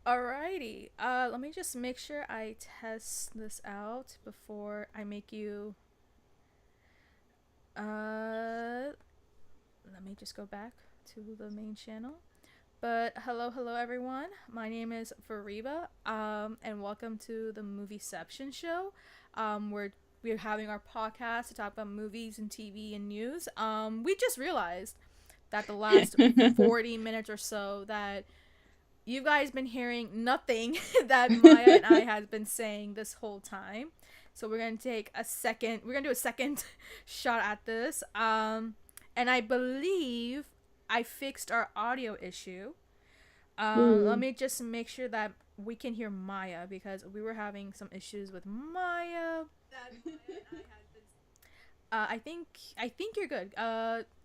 Alrighty. Let me just make sure I test this out before I make you. Uh, Let me just go back to the main channel. But hello everyone. My name is Fariba. And welcome to the Movieception Show. We're having our podcast to talk about movies and TV and news. We just realized that the last 40 minutes or so that you guys been hearing nothing that Maya and I had been saying this whole time. So we're gonna take a second. We're gonna do a second shot at this. And I believe I fixed our audio issue. Let Ooh. me just make sure that we can hear Maya because we were having some issues with Maya. That Maya and I had been. I think you're good.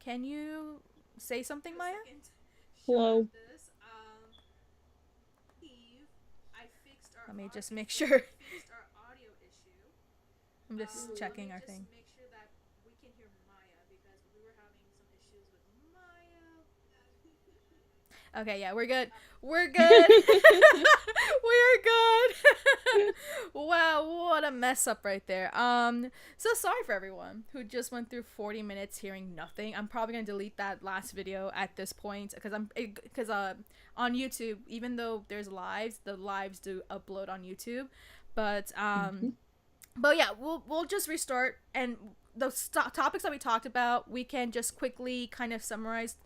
Can you say something, Maya? Hello. Let me just make sure. I'm just checking our thing. Okay, yeah, we're good. We're good. We're good. Wow, what a mess up right there. So sorry for everyone who just went through 40 minutes hearing nothing. I'm probably gonna delete that last video at this point because on YouTube, even though there's lives, the lives do upload on YouTube, but Mhm. yeah, we'll just restart and the topics that we talked about, we can just quickly kind of summarize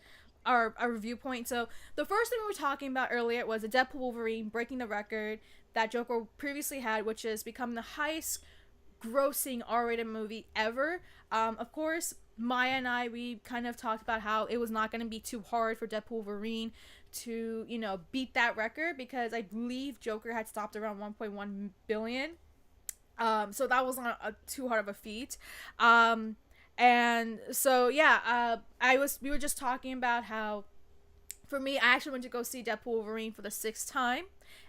our review point. So the first thing we were talking about earlier was the Deadpool Wolverine breaking the record that Joker previously had, which is becoming the highest grossing R-rated movie ever. Of course, Maya and I, we kind of talked about how it was not going to be too hard for Deadpool Wolverine to, beat that record because I believe Joker had stopped around 1.1 billion. So that was not too hard of a feat. And so yeah, we were just talking about how for me, I actually went to go see Deadpool Wolverine for the sixth time,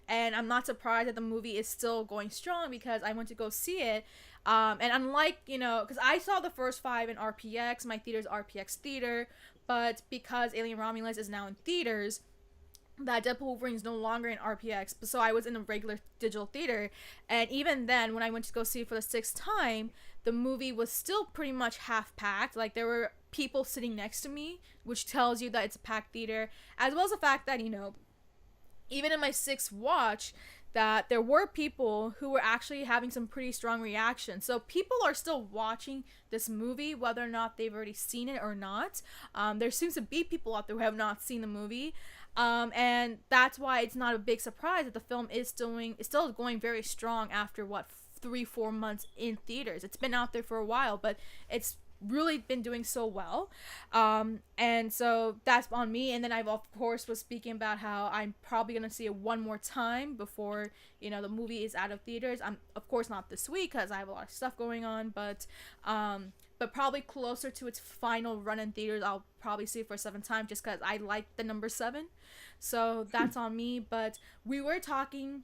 and I'm not surprised that the movie is still going strong because I went to go see it. And unlike, because I saw the first five in RPX, my theater's RPX theater, but because Alien Romulus is now in theaters, that Deadpool Wolverine is no longer in RPX, so I was in a regular digital theater, and even then, when I went to go see it for the sixth time, the movie was still pretty much half packed. Like there were people sitting next to me, which tells you that it's a packed theater, as well as the fact that even in my sixth watch, that there were people who were actually having some pretty strong reactions. So people are still watching this movie, whether or not they've already seen it or not. There seems to be people out there who have not seen the movie. And that's why it's not a big surprise that the film is still going very strong after 3-4 months in theaters. It's been out there for a while, but it's really been doing so well. And so that's on me. And then I've of course was speaking about how I'm probably gonna see it one more time before the movie is out of theaters. I'm of course not this week because I have a lot of stuff going on, but probably closer to its final run in theaters, I'll probably see it for a seventh time just because I like the number seven. So that's on me. But we were talking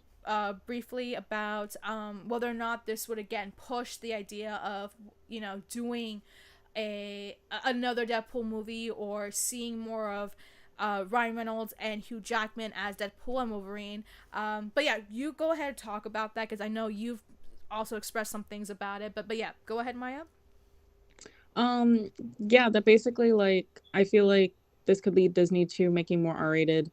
briefly about whether or not this would again push the idea of doing another Deadpool movie or seeing more of Ryan Reynolds and Hugh Jackman as Deadpool and Wolverine. But yeah, you go ahead and talk about that because I know you've also expressed some things about it. But yeah, go ahead, Maya. Um, yeah, that basically I feel like this could lead Disney to making more R-rated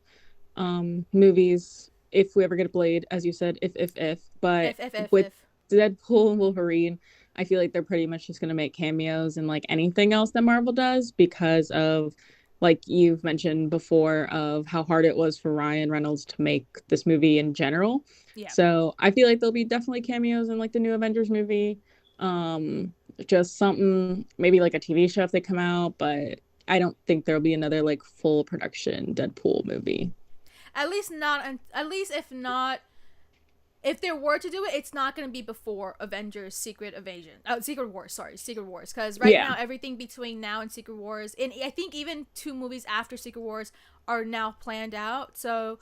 movies if we ever get a Blade, as you said, if. But with If. Deadpool and Wolverine, I feel like they're pretty much just gonna make cameos and like anything else that Marvel does because of like you've mentioned before of how hard it was for Ryan Reynolds to make this movie in general. Yeah. So I feel like there'll be definitely cameos in like the new Avengers movie. Just something maybe like a TV show if they come out, but I don't think there'll be another like full production Deadpool movie. At least not. At least if not, if they were to do it, it's not going to be before Avengers Secret Invasion. Secret Wars, sorry, Secret Wars. Because right Yeah. now, everything between now and Secret Wars, and I think even two movies after Secret Wars are now planned out. So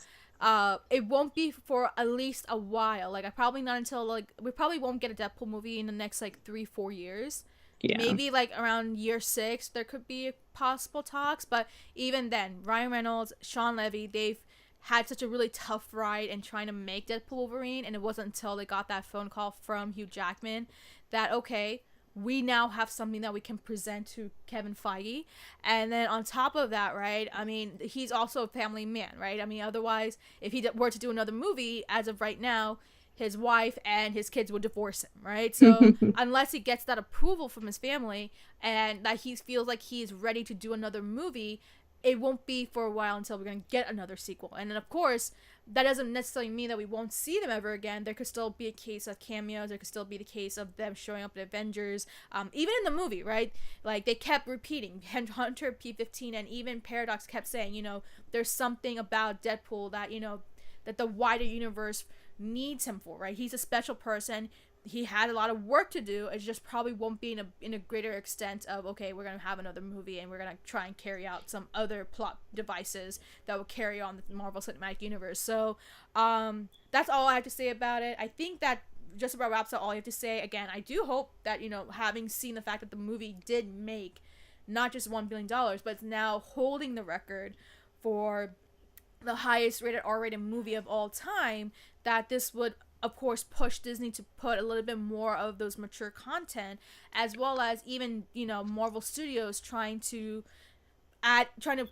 it won't be for at least a while. Like, I probably not until, like, we probably won't get a Deadpool movie in the next, like, 3-4 years. Yeah. Maybe, like, around year 6, there could be possible talks. But even then, Ryan Reynolds, Sean Levy, they've had such a really tough ride in trying to make Deadpool Wolverine, and it wasn't until they got that phone call from Hugh Jackman that, okay, we now have something that we can present to Kevin Feige. And then on top of that, right, I mean, he's also a family man, right? I mean, otherwise, if he were to do another movie, as of right now, his wife and his kids would divorce him, right? So unless he gets that approval from his family and that he feels like he's ready to do another movie, it won't be for a while until we're going to get another sequel. And then, of course, that doesn't necessarily mean that we won't see them ever again. There could still be a case of cameos. There could still be the case of them showing up in Avengers. Even in the movie, right? Like, they kept repeating Hunter P-15, and even Paradox kept saying, there's something about Deadpool that, that the wider universe needs him for, right? He's a special person. He had a lot of work to do. It just probably won't be in a greater extent of, okay, we're gonna have another movie and we're gonna try and carry out some other plot devices that will carry on the Marvel Cinematic Universe. So that's all I have to say about it. I think that just about wraps up all I have to say. Again, I do hope that, having seen the fact that the movie did make not just $1 billion, but it's now holding the record for the highest rated R-rated movie of all time, that this would of course push Disney to put a little bit more of those mature content, as well as even Marvel Studios trying to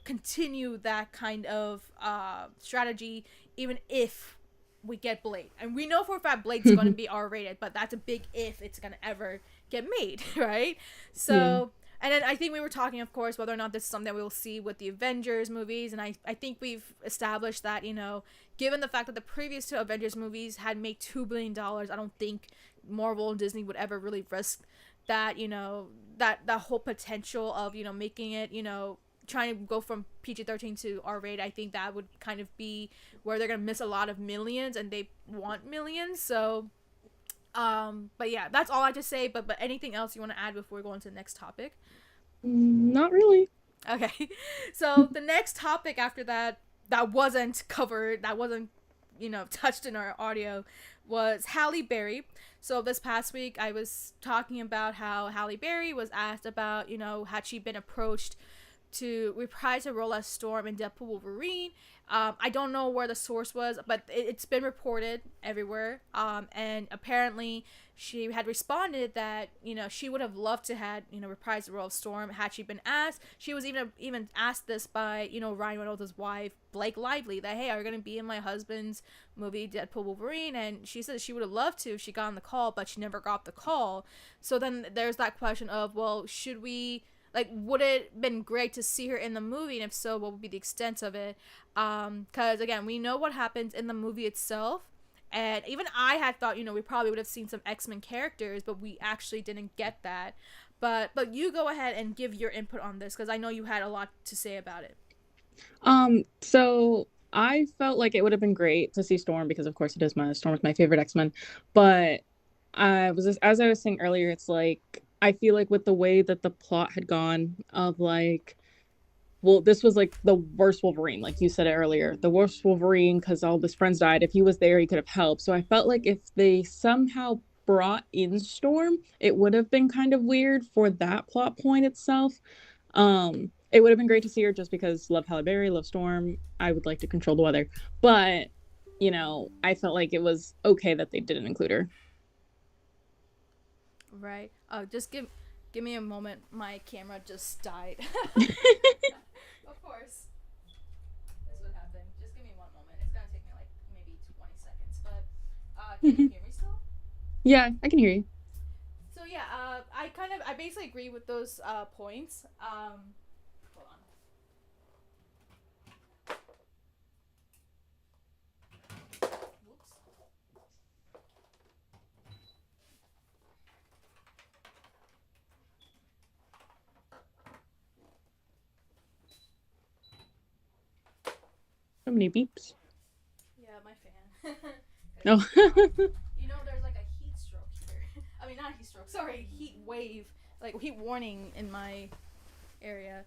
continue that kind of strategy, even if we get Blade. And we know for a fact Blade's going to be R-rated, but that's a big if it's going to ever get made, right? So Yeah. and then I think we were talking, of course, whether or not this is something that we will see with the Avengers movies. And I think we've established that, given the fact that the previous two Avengers movies had made $2 billion, I don't think Marvel and Disney would ever really risk that, that whole potential of, making it, trying to go from PG-13 to R-rated. I think that would kind of be where they're going to miss a lot of millions, and they want millions. So but yeah, that's all I have to say. But anything else you want to add before we go on to the next topic? Not really. Okay. So the next topic after that wasn't covered, that wasn't, touched in our audio, was Halle Berry. So this past week I was talking about how Halle Berry was asked about, had she been approached to reprise her role as Storm in Deadpool Wolverine. I don't know where the source was, but it's been reported everywhere. And apparently she had responded that, she would have loved to had, reprised the role of Storm had she been asked. She was even asked this by, Ryan Reynolds' wife, Blake Lively, that, hey, are you going to be in my husband's movie, Deadpool Wolverine? And she said she would have loved to if she got on the call, but she never got the call. So then there's that question of, well, should we... Like, would it been great to see her in the movie, and if so, what would be the extent of it? Because, again, we know what happens in the movie itself, and even I had thought, we probably would have seen some X-Men characters, but we actually didn't get that. But you go ahead and give your input on this, because I know you had a lot to say about it. So I felt like it would have been great to see Storm because, of course, Storm is my favorite X-Men. But as I was saying earlier, it's like I feel like with the way that the plot had gone of like, well, this was like the worst Wolverine, like you said earlier, the worst Wolverine because all his friends died. If he was there, he could have helped. So I felt like if they somehow brought in Storm, it would have been kind of weird for that plot point itself. It would have been great to see her just because love Halle Berry, love Storm. I would like to control the weather, but I felt like it was okay that they didn't include her. Right. Just give me a moment. My camera just died. Of course. That's what happened. Just give me one moment. It's gonna take me like maybe 20 seconds. But can you hear me still? Yeah, I can hear you. So yeah, I basically agree with those points. Hold on. Whoops. So many beeps. Yeah, my fan. No. There's like a heat stroke here. I mean, not a heat stroke. Sorry, heat wave, like heat warning in my area.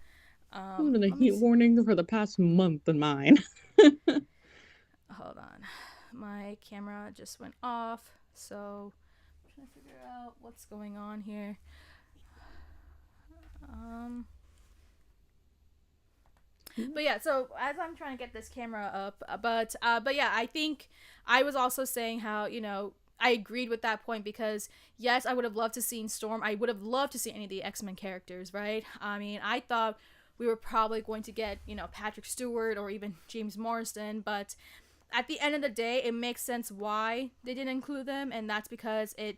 There's been a Let me heat see. warning for the past month in mine. Hold on. My camera just went off, so I'm trying to figure out what's going on here. But yeah, so as I'm trying to get this camera up, but yeah, I think I was also saying how, I agreed with that point because yes, I would have loved to see Storm. I would have loved to see any of the X-Men characters, right? I mean, I thought we were probably going to get, Patrick Stewart or even James Marsden, but at the end of the day, it makes sense why they didn't include them, and that's because it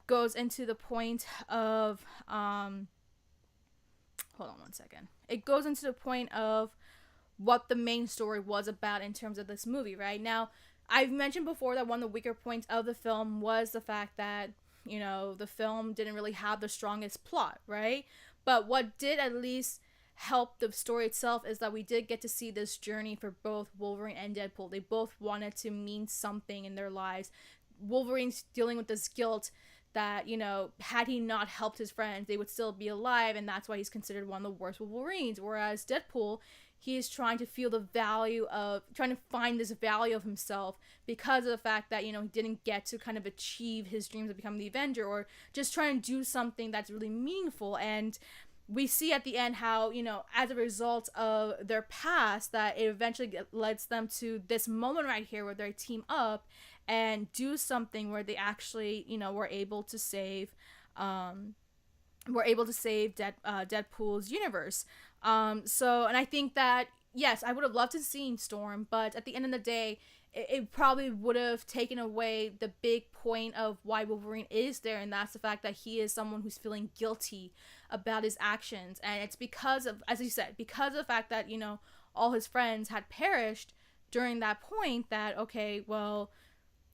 goes into the point of hold on one second. It goes into the point of what the main story was about in terms of this movie, right? Now, I've mentioned before that one of the weaker points of the film was the fact that, the film didn't really have the strongest plot, right? But what did at least help the story itself is that we did get to see this journey for both Wolverine and Deadpool. They both wanted to mean something in their lives. Wolverine's dealing with this guilt that, had he not helped his friends, they would still be alive, and that's why he's considered one of the worst Wolverines. Whereas Deadpool, he is trying to feel the value of, trying to find this value of himself because of the fact that, he didn't get to kind of achieve his dreams of becoming the Avenger, or just trying to do something that's really meaningful. And we see at the end how, as a result of their past, that it eventually leads them to this moment right here where they team up and do something where they actually, were able to save, Deadpool's universe. And I think that, yes, I would have loved to seen Storm, but at the end of the day, it probably would have taken away the big point of why Wolverine is there, and that's the fact that he is someone who's feeling guilty about his actions. And it's because of, as you said, because of the fact that, all his friends had perished during that point, that, okay, well,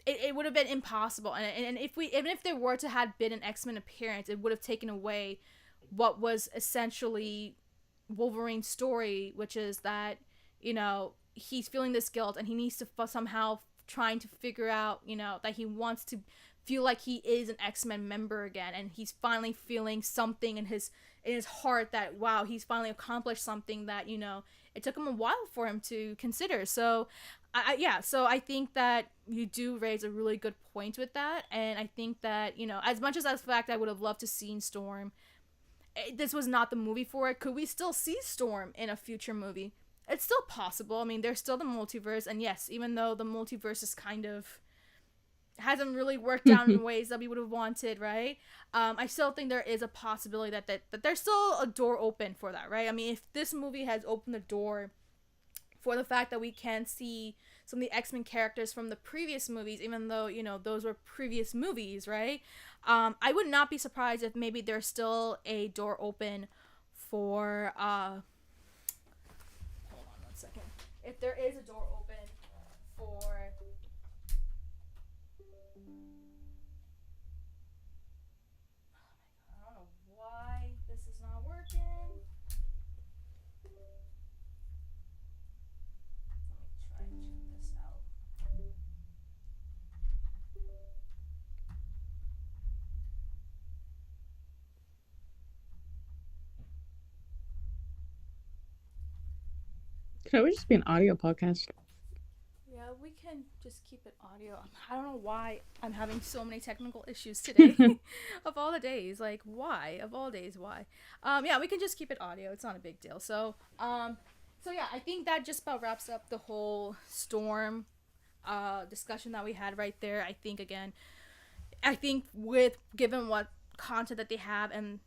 it would have been impossible. And even if there were to have been an X-Men appearance, it would have taken away what was essentially Wolverine's story, which is that, he's feeling this guilt and he needs to somehow trying to figure out, that he wants to feel like he is an X-Men member again, and he's finally feeling something in his heart that, wow, he's finally accomplished something that, it took him a while for him to consider. So so I think that you do raise a really good point with that, and I think that, as much as that fact I would have loved to seen Storm, this was not the movie for it. Could we still see Storm in a future movie? It's still possible. I mean, there's still the multiverse, and yes, even though the multiverse is kind of hasn't really worked out in ways that we would have wanted, right? I still think there is a possibility that there's still a door open for that, right? I mean, if this movie has opened the door for the fact that we can see some of the X-Men characters from the previous movies, even though, those were previous movies, right? I would not be surprised if maybe there's still a door open for, hold on one second. If there is a door open for, I don't know why this is not working. Let me try and check this out. Could always just be an audio podcast. Yeah, we can just keep it audio. I don't know why I'm having so many technical issues today. Of all the days, like, why? Of all days, why? Yeah, we can just keep it audio. It's not a big deal. So yeah, I think that just about wraps up the whole Storm discussion that we had right there. I think with given what content that they have, and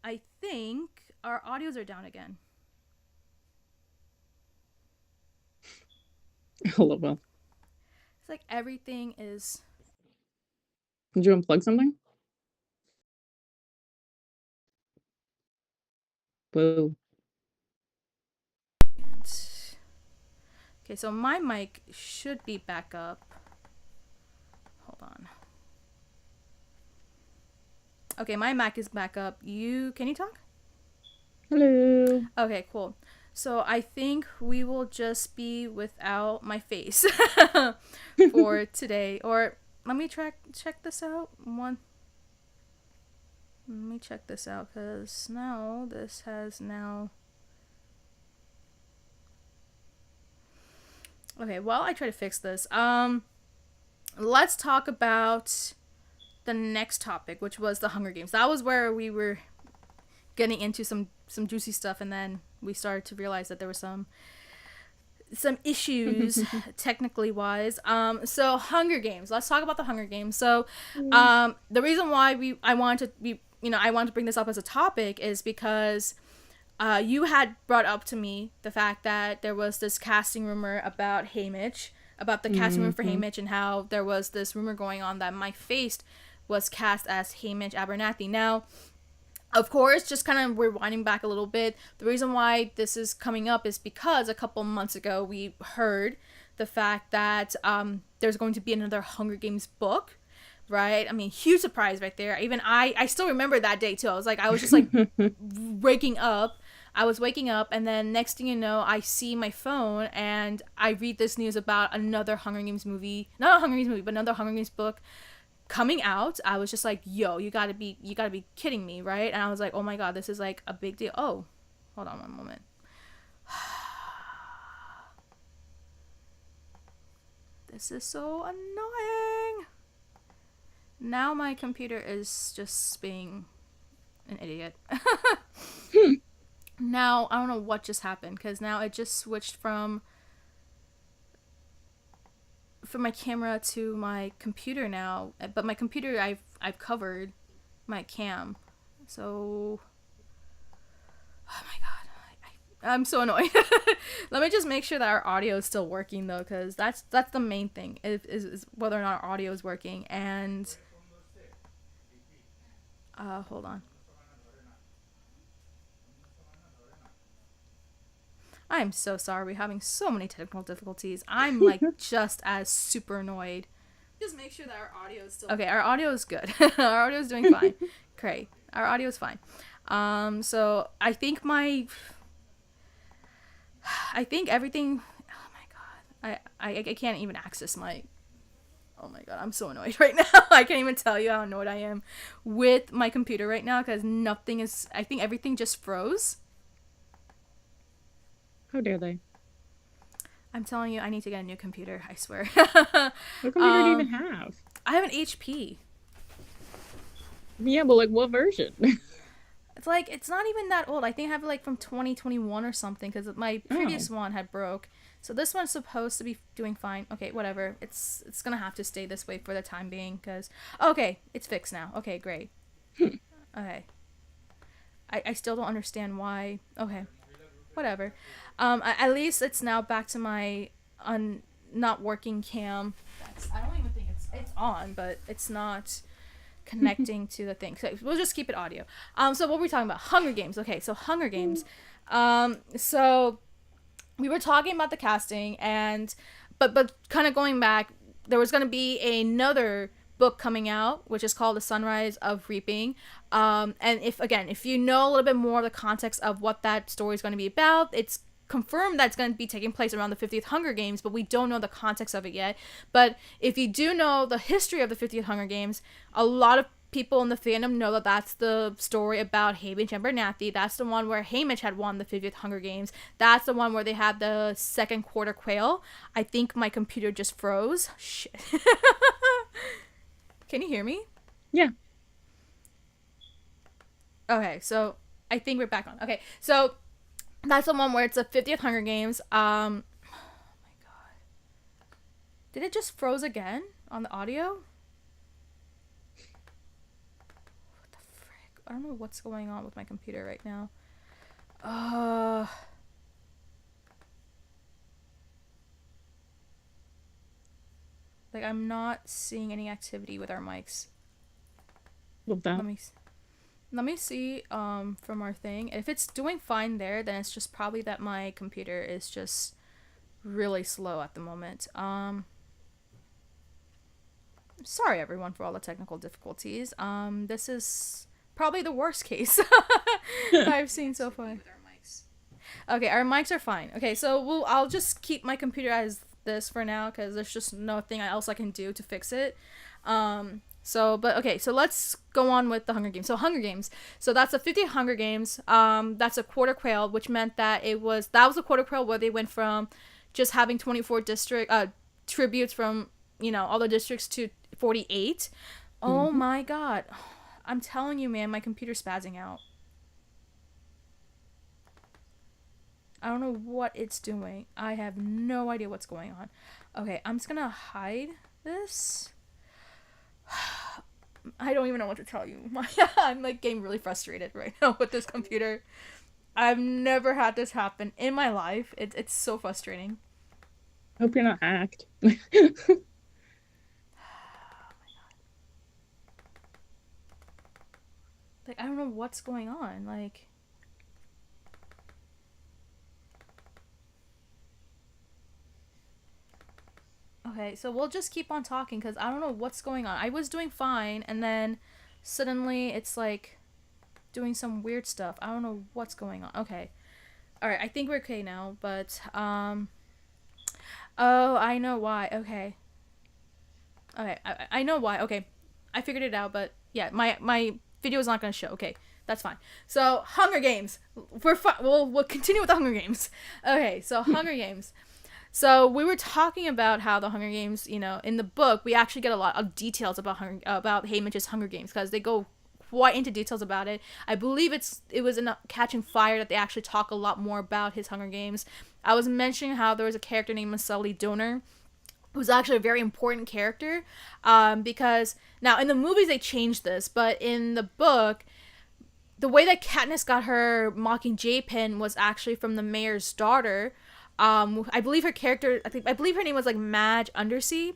I think our audios are down again. Hello, well. It's like everything is. Did you unplug something? Boo. Okay, so my mic should be back up. Hold on. Okay, my mic is back up. Can you talk? Hello. Okay, cool. So I think we will just be without my face for today. Or let me check this out. Let me check this out, because now this has now. Okay, while I try to fix this, let's talk about the next topic, which was the Hunger Games. That was where we were getting into some juicy stuff, and then we started to realize that there was some issues technically wise. So Hunger Games. Let's talk about the Hunger Games. So, the reason why I wanted to bring this up as a topic is because you had brought up to me the fact that there was this casting rumor about Haymitch, about the casting rumor for Haymitch, and how there was this rumor going on that Mike Faced was cast as Haymitch Abernathy. Now, of course, just kind of rewinding back a little bit, the reason why this is coming up is because a couple months ago we heard the fact that there's going to be another Hunger Games book, right? I mean, huge surprise right there. Even I still remember that day too. I was just like waking up. I was waking up, and then next thing you know, I see my phone and I read this news about another Hunger Games movie, not a Hunger Games movie, but another Hunger Games book coming out. I was just like, yo, you gotta be kidding me, right? And I was like, oh my god, this is like a big deal. Oh, hold on one moment. This is so annoying. Now my computer is just being an idiot. Now I don't know what just happened, because now it just switched from my camera to my computer now, but my computer I've covered my cam, so oh my god, I'm so annoyed. Let me just make sure that our audio is still working though, because that's the main thing is whether or not our audio is working. And hold on. I'm so sorry. We're having so many technical difficulties. I'm like just as super annoyed. Just make sure that our audio is still okay. Our audio is good. Our audio is doing fine. Great. Our audio is fine. So I think everything. Oh my god. I can't even access my. Oh my god. I'm so annoyed right now. I can't even tell you how annoyed I am with my computer right now, because nothing is. I think everything just froze. How dare they? I'm telling you, I need to get a new computer, I swear. What computer do you even have? I have an HP. Yeah, but like what version? It's not even that old. I think I have it like from 2021 or something, because my previous one had broke. So this one's supposed to be doing fine. Okay, whatever. It's gonna have to stay this way for the time being, because... Okay, it's fixed now. Okay, great. Okay. I still don't understand why... Okay. Whatever. At least it's now back to my not working cam. I don't even think it's on, but it's not connecting to the thing. So we'll just keep it audio. So what were we talking about? Hunger Games. Okay, so Hunger Games. So we were talking about the casting, and but kind of going back, there was going to be another book coming out, which is called The Sunrise of Reaping. And if you know a little bit more of the context of what that story is going to be about, it's confirmed that it's going to be taking place around the 50th Hunger Games, but we don't know the context of it yet. But if you do know the history of the 50th Hunger Games, a lot of people in the fandom know that that's the story about Haymitch Abernathy. That's the one where Haymitch had won the 50th Hunger Games. That's the one where they had the second quarter quail. I think my computer just froze. Shit. Can you hear me? Yeah. Okay, so I think we're back on. Okay, so that's the one where it's the 50th Hunger Games. Oh my god. Did it just froze again on the audio? What the frick? I don't know what's going on with my computer right now. Like, I'm not seeing any activity with our mics. Love that. Let me see from our thing. If it's doing fine there, then it's just probably that my computer is just really slow at the moment. Sorry everyone for all the technical difficulties. This is probably the worst case that I've seen so far. Okay, our mics are fine. Okay, so I'll just keep my computer as this for now, because there's just nothing else I can do to fix it. So let's go on with the Hunger Games. So Hunger Games. So that's the 50th Hunger Games. That's a quarter quail, which meant that that was a quarter quail where they went from just having 24 tributes from, all the districts to 48. Oh my god. I'm telling you, man, my computer's spazzing out. I don't know what it's doing. I have no idea what's going on. Okay, I'm just gonna hide this. I don't even know what to tell you. I'm like getting really frustrated right now with this computer. I've never had this happen in my life. It's so frustrating. Hope you're not hacked. Like, I don't know what's going on. Like, okay, so we'll just keep on talking because I don't know what's going on. I was doing fine, and then suddenly it's like doing some weird stuff. I don't know what's going on. Okay. All right, I think we're okay now, but oh, I know why. Okay. Okay, I know why. Okay. I figured it out, but yeah, my video is not going to show. Okay. That's fine. So, Hunger Games. We'll continue with the Hunger Games. Okay, so Hunger Games. So we were talking about how the Hunger Games, in the book, we actually get a lot of details about Haymitch's Hunger Games because they go quite into details about it. I believe it was in Catching Fire that they actually talk a lot more about his Hunger Games. I was mentioning how there was a character named Macaulay Donor, who's actually a very important character, because now in the movies they changed this, but in the book, the way that Katniss got her Mockingjay pin was actually from the mayor's daughter. I believe her character, I believe her name was like Madge Undersea.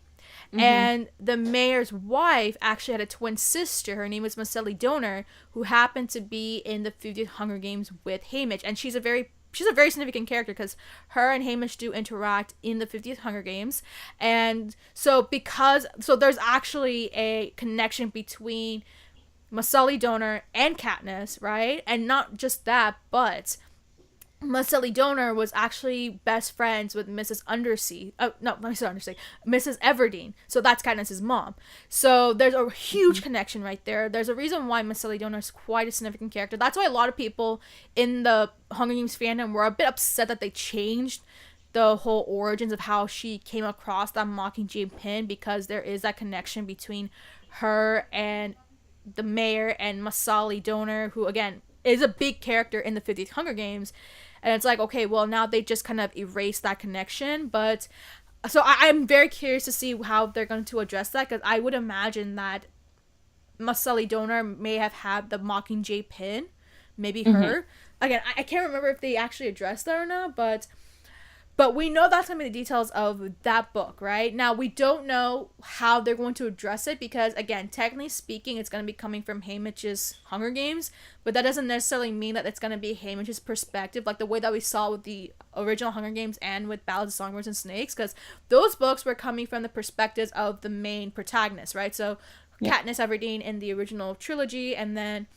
Mm-hmm. And the mayor's wife actually had a twin sister. Her name was Macaulay Donor, who happened to be in the 50th Hunger Games with Haymitch. And she's a very significant character because her and Haymitch do interact in the 50th Hunger Games. And so there's actually a connection between Macaulay Donor and Katniss, right? And not just that, but Macaulay Donor was actually best friends with Mrs. Undersea. Oh, no, not Mrs. Undersea. Mrs. Everdeen. So that's Katniss's mom. So there's a huge connection right there. There's a reason why Macaulay Donor is quite a significant character. That's why a lot of people in the Hunger Games fandom were a bit upset that they changed the whole origins of how she came across that Mockingjay pin, because there is that connection between her and the mayor and Macaulay Donor, who again is a big character in the 50th Hunger Games. And it's like, okay, well, now they just kind of erased that connection. But so I'm very curious to see how they're going to address that, because I would imagine that Macaulay Donor may have had the Mockingjay pin, maybe her. Mm-hmm. Again, I can't remember if they actually addressed that or not, but we know that's going to be the details of that book, right? Now, we don't know how they're going to address it because, again, technically speaking, it's going to be coming from Haymitch's Hunger Games, but that doesn't necessarily mean that it's going to be Haymitch's perspective, like the way that we saw with the original Hunger Games and with Ballads of Songbirds and Snakes, because those books were coming from the perspectives of the main protagonists, right? So, yeah. Katniss Everdeen in the original trilogy, and then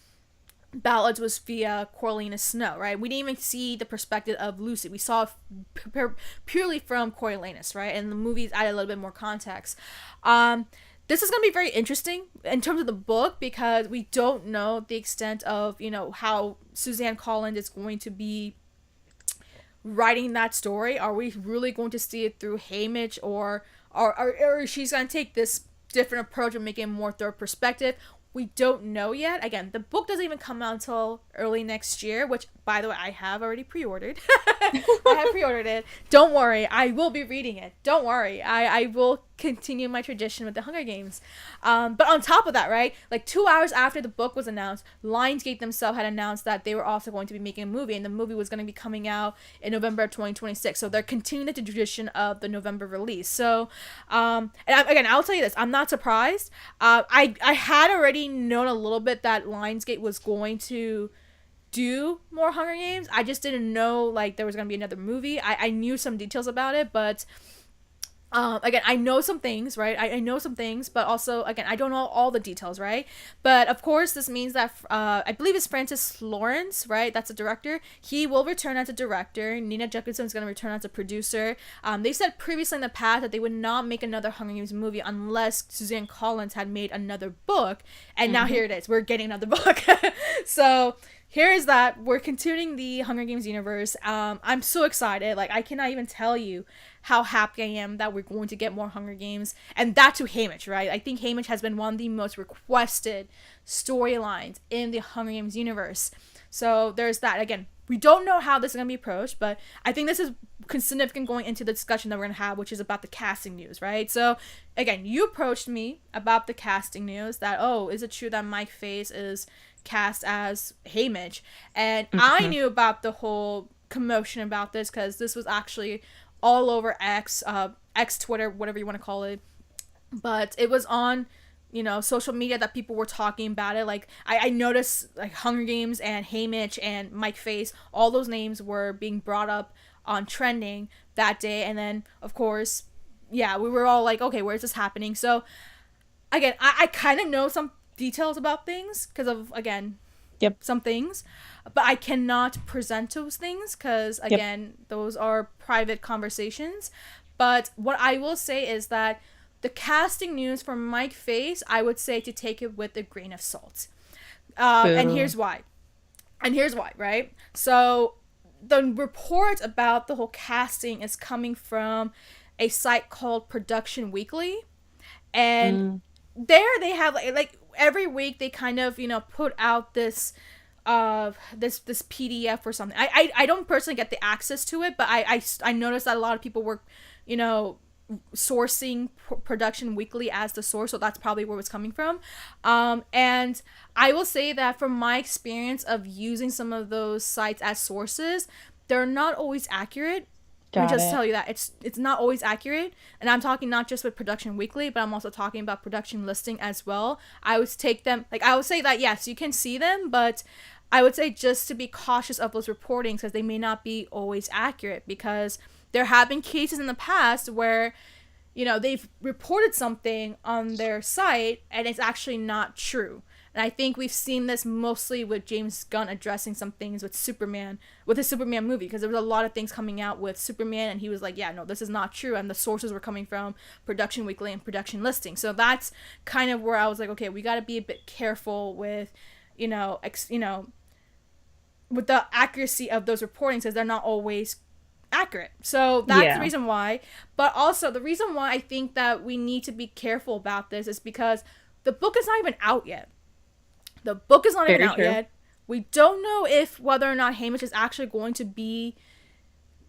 Ballads was via Coriolanus Snow, right? We didn't even see the perspective of Lucy. We saw it purely from Coriolanus, right? And the movies added a little bit more context. This is going to be very interesting in terms of the book, because we don't know the extent of, how Suzanne Collins is going to be writing that story. Are we really going to see it through Haymitch, or she's going to take this different approach and make it more third perspective? We don't know yet. Again, the book doesn't even come out until early next year, which, by the way, I have already pre-ordered. I have pre-ordered it. Don't worry. I will be reading it. Don't worry. I will continue my tradition with the Hunger Games. But on top of that, right, like 2 hours after the book was announced, Lionsgate themselves had announced that they were also going to be making a movie, and the movie was going to be coming out in November of 2026. So they're continuing the tradition of the November release. So, again, I'll tell you this. I'm not surprised. I had already known a little bit that Lionsgate was going to do more Hunger Games. I just didn't know, like, there was going to be another movie. I knew some details about it, but again, I know some things, right? I know some things, but also, again, I don't know all the details, right? But of course, this means that I believe it's Francis Lawrence, right? That's a director. He will return as a director. Nina Jacobson is going to return as a producer. They said previously in the past that they would not make another Hunger Games movie unless Suzanne Collins had made another book, and now here it is. We're getting another book. So here is that. We're continuing the Hunger Games universe. I'm so excited. Like, I cannot even tell you how happy I am that we're going to get more Hunger Games, and that to Haymitch, right? I think Haymitch has been one of the most requested storylines in the Hunger Games universe. So there's that. Again, we don't know how this is going to be approached, but I think this is significant going into the discussion that we're going to have, which is about the casting news, right? So, again, you approached me about the casting news that, oh, is it true that Mike Face is cast as Haymitch? And I Mhm. knew about the whole commotion about this because this was actually all over X Twitter, whatever you want to call it. But it was on, social media that people were talking about it. Like I noticed like Hunger Games and Haymitch and Mike Face, all those names were being brought up on trending that day. And then of course, yeah, we were all like, okay, where's this happening? So again, I kind of know some details about things because of, again, Yep. some things, but I cannot present those things because, Yep. again, those are private conversations. But what I will say is that the casting news for Mike Face, I would say to take it with a grain of salt. And Boo. here's why. And here's why, right? So the report about the whole casting is coming from a site called Production Weekly, and Mm. there they have like every week they kind of put out this PDF or something. I don't personally get the access to it, but I noticed that a lot of people were you know sourcing Production Weekly as the source, so that's probably where it's coming from. And I will say that from my experience of using some of those sites as sources, they're not always accurate. Let me Got just it. tell you that it's not always accurate, and I'm talking not just with Production Weekly, but I'm also talking about Production Listing as well. I would take them, like, I would say that yes, you can see them, but I would say just to be cautious of those reportings because they may not be always accurate, because there have been cases in the past where they've reported something on their site and it's actually not true. And I think we've seen this mostly with James Gunn addressing some things with Superman, with his Superman movie, because there was a lot of things coming out with Superman, and he was like, yeah, no, this is not true. And the sources were coming from Production Weekly and Production Listing. So that's kind of where I was like, okay, we got to be a bit careful with, with the accuracy of those reportings, because they're not always accurate. So that's the Yeah. reason why. But also, the reason why I think that we need to be careful about this is because the book is not even out yet. The book is not even Very out true. yet. We don't know if whether or not Haymitch is actually going to be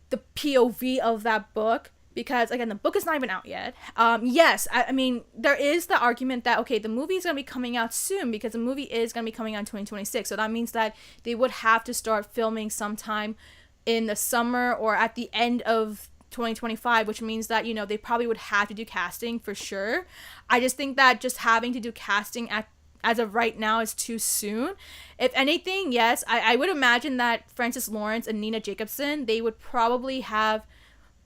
the POV of that book, because again, the book is not even out yet. Yes, I mean, there is the argument that, okay, the movie is going to be coming out soon because the movie is going to be coming out in 2026. So that means that they would have to start filming sometime in the summer or at the end of 2025, which means that they probably would have to do casting for sure. I just think that just having to do casting as of right now is too soon. If anything, yes, I would imagine that Francis Lawrence and Nina Jacobson, they would probably have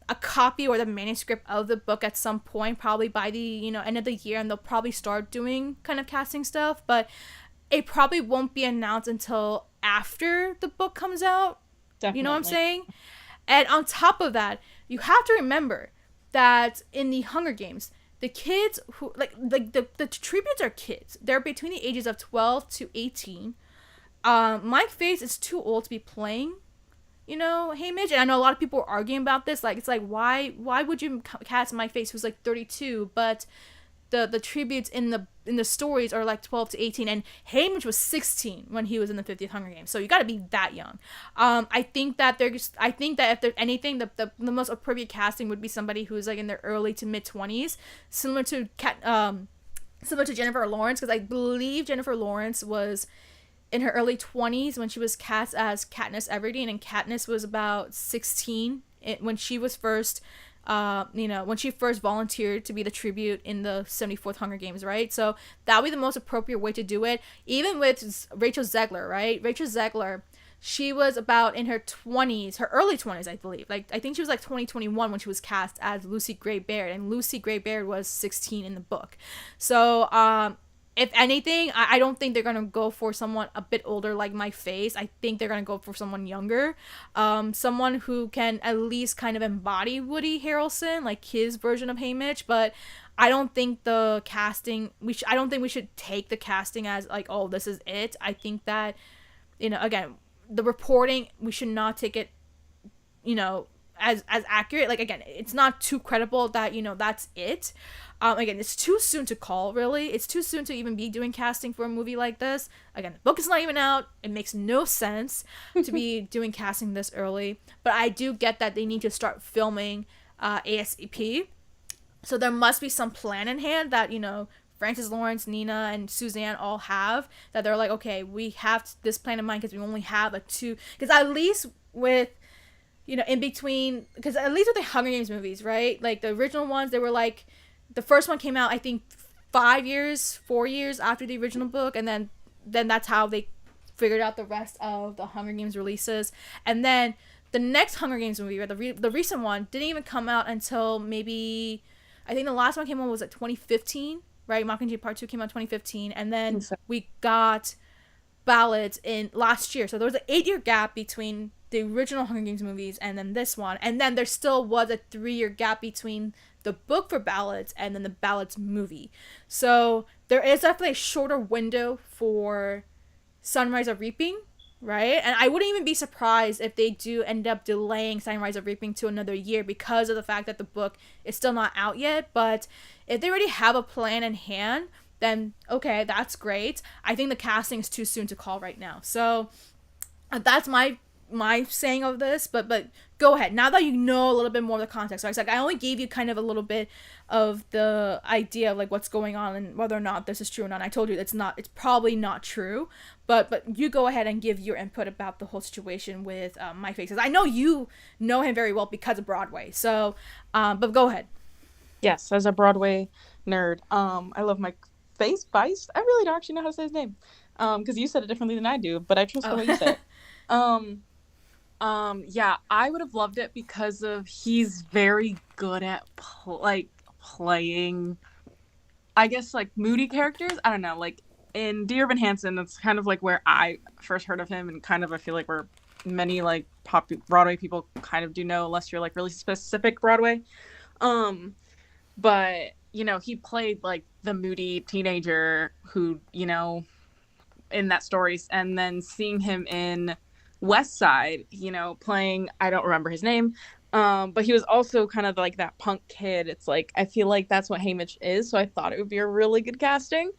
a copy or the manuscript of the book at some point, probably by the end of the year, and they'll probably start doing kind of casting stuff, but it probably won't be announced until after the book comes out. You know what I'm Definitely. saying? And on top of that, you have to remember that in the Hunger Games, the kids who the tributes are kids. They're between the ages of 12 to 18. Mike Face is too old to be playing, Haymitch. And I know a lot of people are arguing about this. Like, it's like, why would you cast Mike Face, who's like 32, but the tributes in the stories are like 12 to 18, and Haymitch was 16 when he was in the 50th Hunger Games, so you got to be that young. I think that if there's anything, the most appropriate casting would be somebody who's like in their early to mid 20s, similar to Jennifer Lawrence, because I believe Jennifer Lawrence was in her early 20s when she was cast as Katniss Everdeen, and Katniss was about 16 when she was first when she first volunteered to be the tribute in the 74th Hunger Games, right? So that would be the most appropriate way to do it. Even with Rachel Zegler, right? Rachel Zegler, she was about in her 20s, her early 20s, I believe. Like, I think she was like 2021 when she was cast as Lucy Gray Baird, and Lucy Gray Baird was 16 in the book. So, if anything, I don't think they're gonna go for someone a bit older like my face. I think they're gonna go for someone younger, someone who can at least kind of embody Woody Harrelson, like his version of Haymitch. But I don't think the casting I don't think we should take the casting as like, oh, this is it. I think that again, the reporting, we should not take it, as accurate. Like again, it's not too credible that that's it. Again, it's too soon to call. Really, it's too soon to even be doing casting for a movie like this. Again, the book is not even out. It makes no sense to be doing casting this early. But I do get that they need to start filming ASAP. So there must be some plan in hand that Francis Lawrence, Nina, and Suzanne all have, that they're like, okay, we have this plan in mind because we only have a two. Because at least with in between, because at least with the Hunger Games movies, right? Like the original ones, they were like, the first one came out, I think, 4 years after the original book, and then that's how they figured out the rest of the Hunger Games releases. And then the next Hunger Games movie, right, the recent one, didn't even come out until maybe, I think the last one came out was like 2015, right? Mockingjay Part 2 came out 2015, and then we got Ballads in last year. So there was an 8-year gap between the original Hunger Games movies and then this one, and then there still was a 3-year gap between the book for Ballads and then the Ballads movie. So there is definitely a shorter window for Sunrise of Reaping, right? And I wouldn't even be surprised if they do end up delaying Sunrise of Reaping to another year because of the fact that the book is still not out yet. But if they already have a plan in hand, then okay, that's great. I think the casting is too soon to call right now. So that's my saying of this, but go ahead. Now that you know a little bit more of the context, right? It's like I only gave you kind of a little bit of the idea of like what's going on and whether or not this is true or not. I told you it's probably not true, but you go ahead and give your input about the whole situation with Mike Faces. I know you know him very well because of Broadway, so but go ahead. Yes, as a Broadway nerd, I love Mike Feist. I really don't actually know how to say his name, because you said it differently than I do, but I trust the way you said it. Yeah, I would have loved it because of he's very good at playing, I guess, like moody characters. I don't know, like in Dear Evan Hansen, that's kind of like where I first heard of him, and kind of I feel like where many like Broadway people kind of do know, unless you're like really specific Broadway. But he played like the moody teenager who in that stories, and then seeing him in West Side, playing, I don't remember his name, but he was also kind of like that punk kid. It's like, I feel like that's what Haymitch is, so I thought it would be a really good casting.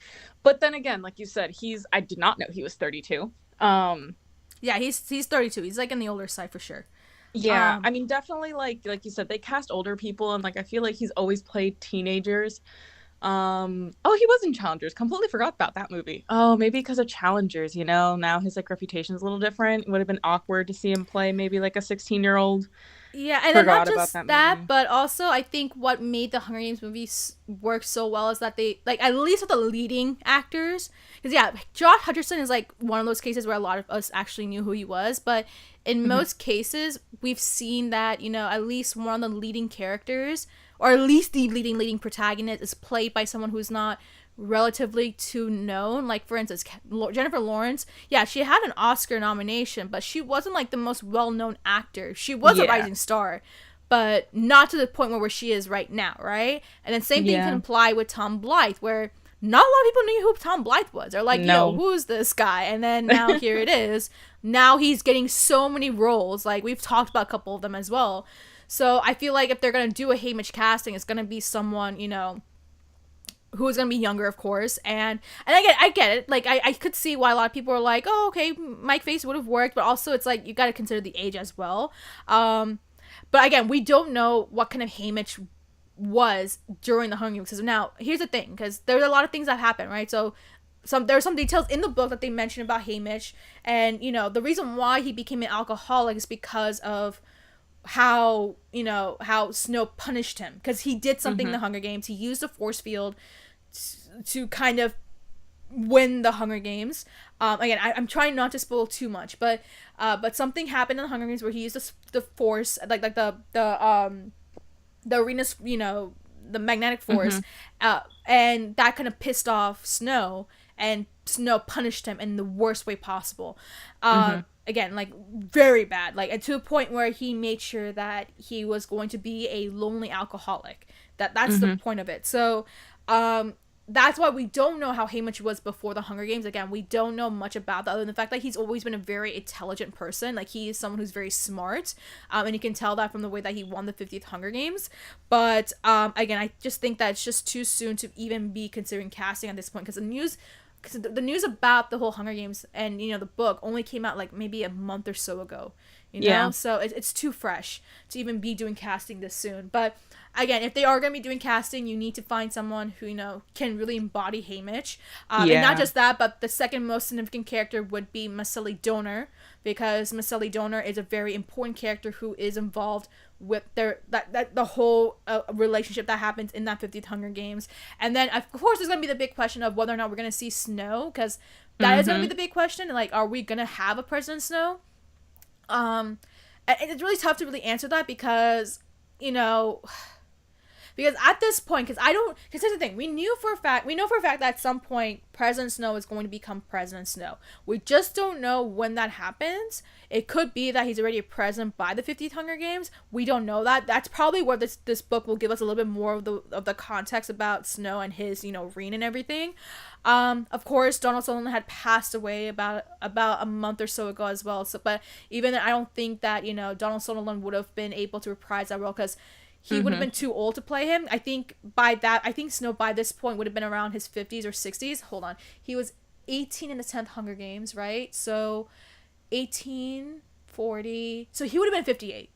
But then again, like you said, I did not know he was 32. Yeah, he's 32. He's like in the older side for sure. Yeah, I mean, definitely like you said, they cast older people, and like I feel like he's always played teenagers. Oh, he was in Challengers. Completely forgot about that movie. Oh, maybe because of Challengers, now his like reputation is a little different. It would have been awkward to see him play maybe like a 16-year-old. Yeah, and then not just that, but also I think what made the Hunger Games movies work so well is that they, like, at least with the leading actors, because yeah, Josh Hutcherson is like one of those cases where a lot of us actually knew who he was, but in most cases we've seen that at least one of the leading characters, or at least the leading protagonist, is played by someone who's not relatively too known. Like for instance, Jennifer Lawrence, yeah, she had an Oscar nomination, but she wasn't like the most well-known actor. She was a rising star, but not to the point where she is right now, right? And then same thing can apply with Tom Blythe, where not a lot of people knew who Tom Blythe was. They're like, no. Yo, who's this guy? And then now here it is. Now he's getting so many roles. Like we've talked about a couple of them as well. So I feel like if they're gonna do a Haymitch casting, it's gonna be someone who is going to be younger, of course. And I get it. Like, I could see why a lot of people are like, oh, okay, Mike Face would have worked. But also, it's like, you got to consider the age as well. But again, we don't know what kind of Haymitch was during the Hunger Games. Because now, here's the thing. Because there's a lot of things that happen, right? So, there are some details in the book that they mention about Haymitch. And, the reason why he became an alcoholic is because of how Snow punished him. Because he did something in the Hunger Games. He used a force field to kind of win the Hunger Games. Again, I'm trying not to spoil too much, but something happened in the Hunger Games where he used the force, like the arena's, the magnetic force, and that kind of pissed off Snow, and Snow punished him in the worst way possible. Again, like very bad, like, and to a point where he made sure that he was going to be a lonely alcoholic. That's the point of it. So that's why we don't know how Haymitch was before the Hunger Games. Again, we don't know much about that other than the fact that he's always been a very intelligent person. Like, he is someone who's very smart, and you can tell that from the way that he won the 50th Hunger Games. But again, I just think that it's just too soon to even be considering casting at this point, because the news about the whole Hunger Games and, you know, the book only came out like maybe a month or so ago, you know? Yeah. So it's too fresh to even be doing casting this soon. But again, if they are going to be doing casting, you need to find someone who, you know, can really embody Haymitch. And not just that, but the second most significant character would be Maseli Donor, because Maseli Donor is a very important character who is involved with the whole relationship that happens in that 50th Hunger Games. And then, of course, there's going to be the big question of whether or not we're going to see Snow, because that is going to be the big question. Like, are we going to have a President Snow? And it's really tough to really answer that, because, you know, because at this point, because here's the thing, we know for a fact that at some point President Snow is going to become President Snow. We just don't know when that happens. It could be that he's already a president by the 50th Hunger Games. We don't know that. That's probably where this book will give us a little bit more of the context about Snow and his, you know, reign and everything. Of course, Donald Sutherland had passed away about a month or so ago as well. So, but even then, I don't think that, you know, Donald Sutherland would have been able to reprise that role, because he would have been too old to play him. I think Snow by this point would have been around his 50s or 60s. Hold on. He was 18 in the 10th Hunger Games, right? So 18, 40. So he would have been 58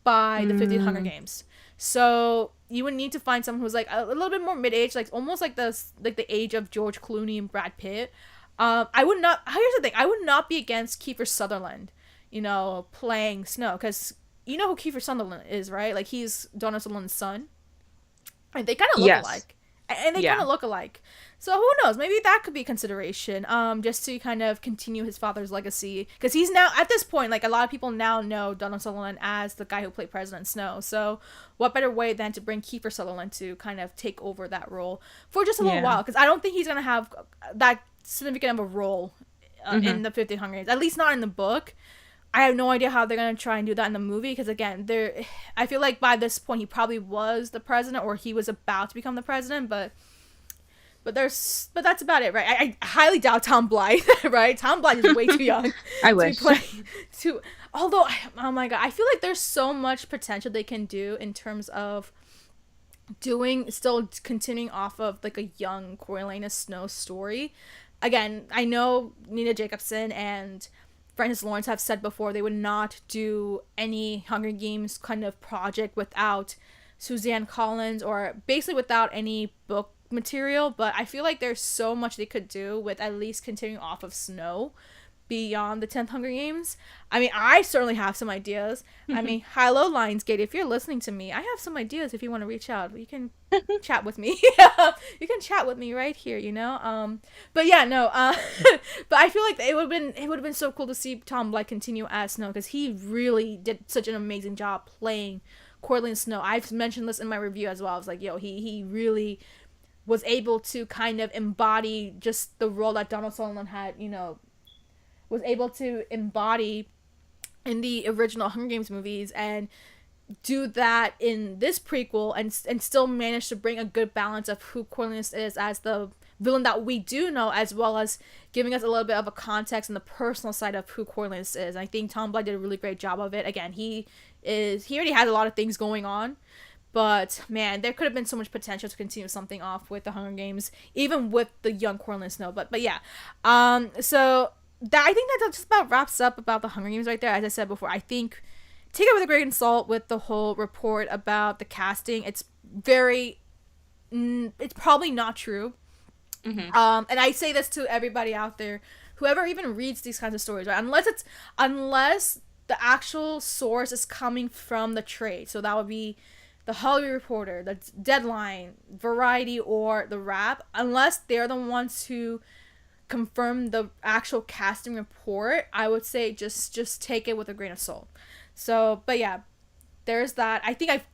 by the 50th Hunger Games. So you would need to find someone who's like a little bit more mid-age, like almost like the age of George Clooney and Brad Pitt. Here's the thing. I would not be against Kiefer Sutherland, you know, playing Snow, because you know who Kiefer Sutherland is, right? Like, he's Donald Sutherland's son. And they kind of look alike. And they kind of look alike. So who knows? Maybe that could be a consideration, just to kind of continue his father's legacy. Because he's now, at this point, like, a lot of people now know Donald Sutherland as the guy who played President Snow. So what better way than to bring Kiefer Sutherland to kind of take over that role for just a little while? Because I don't think he's going to have that significant of a role in the 50 Hunger Games. At least not in the book. I have no idea how they're going to try and do that in the movie, because, again, I feel like by this point he probably was the president, or he was about to become the president, but that's about it, right? I highly doubt Tom Blythe, right? Tom Blythe is way too young I wish. Although, oh my god, I feel like there's so much potential they can do in terms of still continuing off of, like, a young Coriolanus Snow story. Again, I know Nina Jacobson and Francis Lawrence have said before they would not do any Hunger Games kind of project without Suzanne Collins, or basically without any book material, but I feel like there's so much they could do with at least continuing off of Snow beyond the 10th Hunger Games. I mean, I certainly have some ideas. I mean, hello, Lionsgate, if you're listening to me, I have some ideas. If you want to reach out, you can chat with me. You can chat with me right here, you know. But yeah, no. But I feel like it would have been so cool to see Tom Blythe continue as Snow, because he really did such an amazing job playing Coriolanus Snow. I've mentioned this in my review as well. I was like, yo, he really was able to kind of embody just the role that Donald Sutherland had, you know, was able to embody in the original Hunger Games movies, and do that in this prequel, and still manage to bring a good balance of who Coriolanus is as the villain that we do know, as well as giving us a little bit of a context and the personal side of who Coriolanus is. I think Tom Blythe did a really great job of it. Again, he already has a lot of things going on, but man, there could have been so much potential to continue something off with the Hunger Games, even with the young Coriolanus Snow. But yeah, so I think that just about wraps up about the Hunger Games right there. As I said before, I think take it with a grain of salt with the whole report about the casting. It's probably not true. And I say this to everybody out there, whoever even reads these kinds of stories, right? Unless the actual source is coming from the trade. So that would be the Hollywood Reporter, the Deadline, Variety, or the Wrap. Unless they're the ones who confirm the actual casting report, I would say just take it with a grain of salt. So, but yeah, there's that. I think I've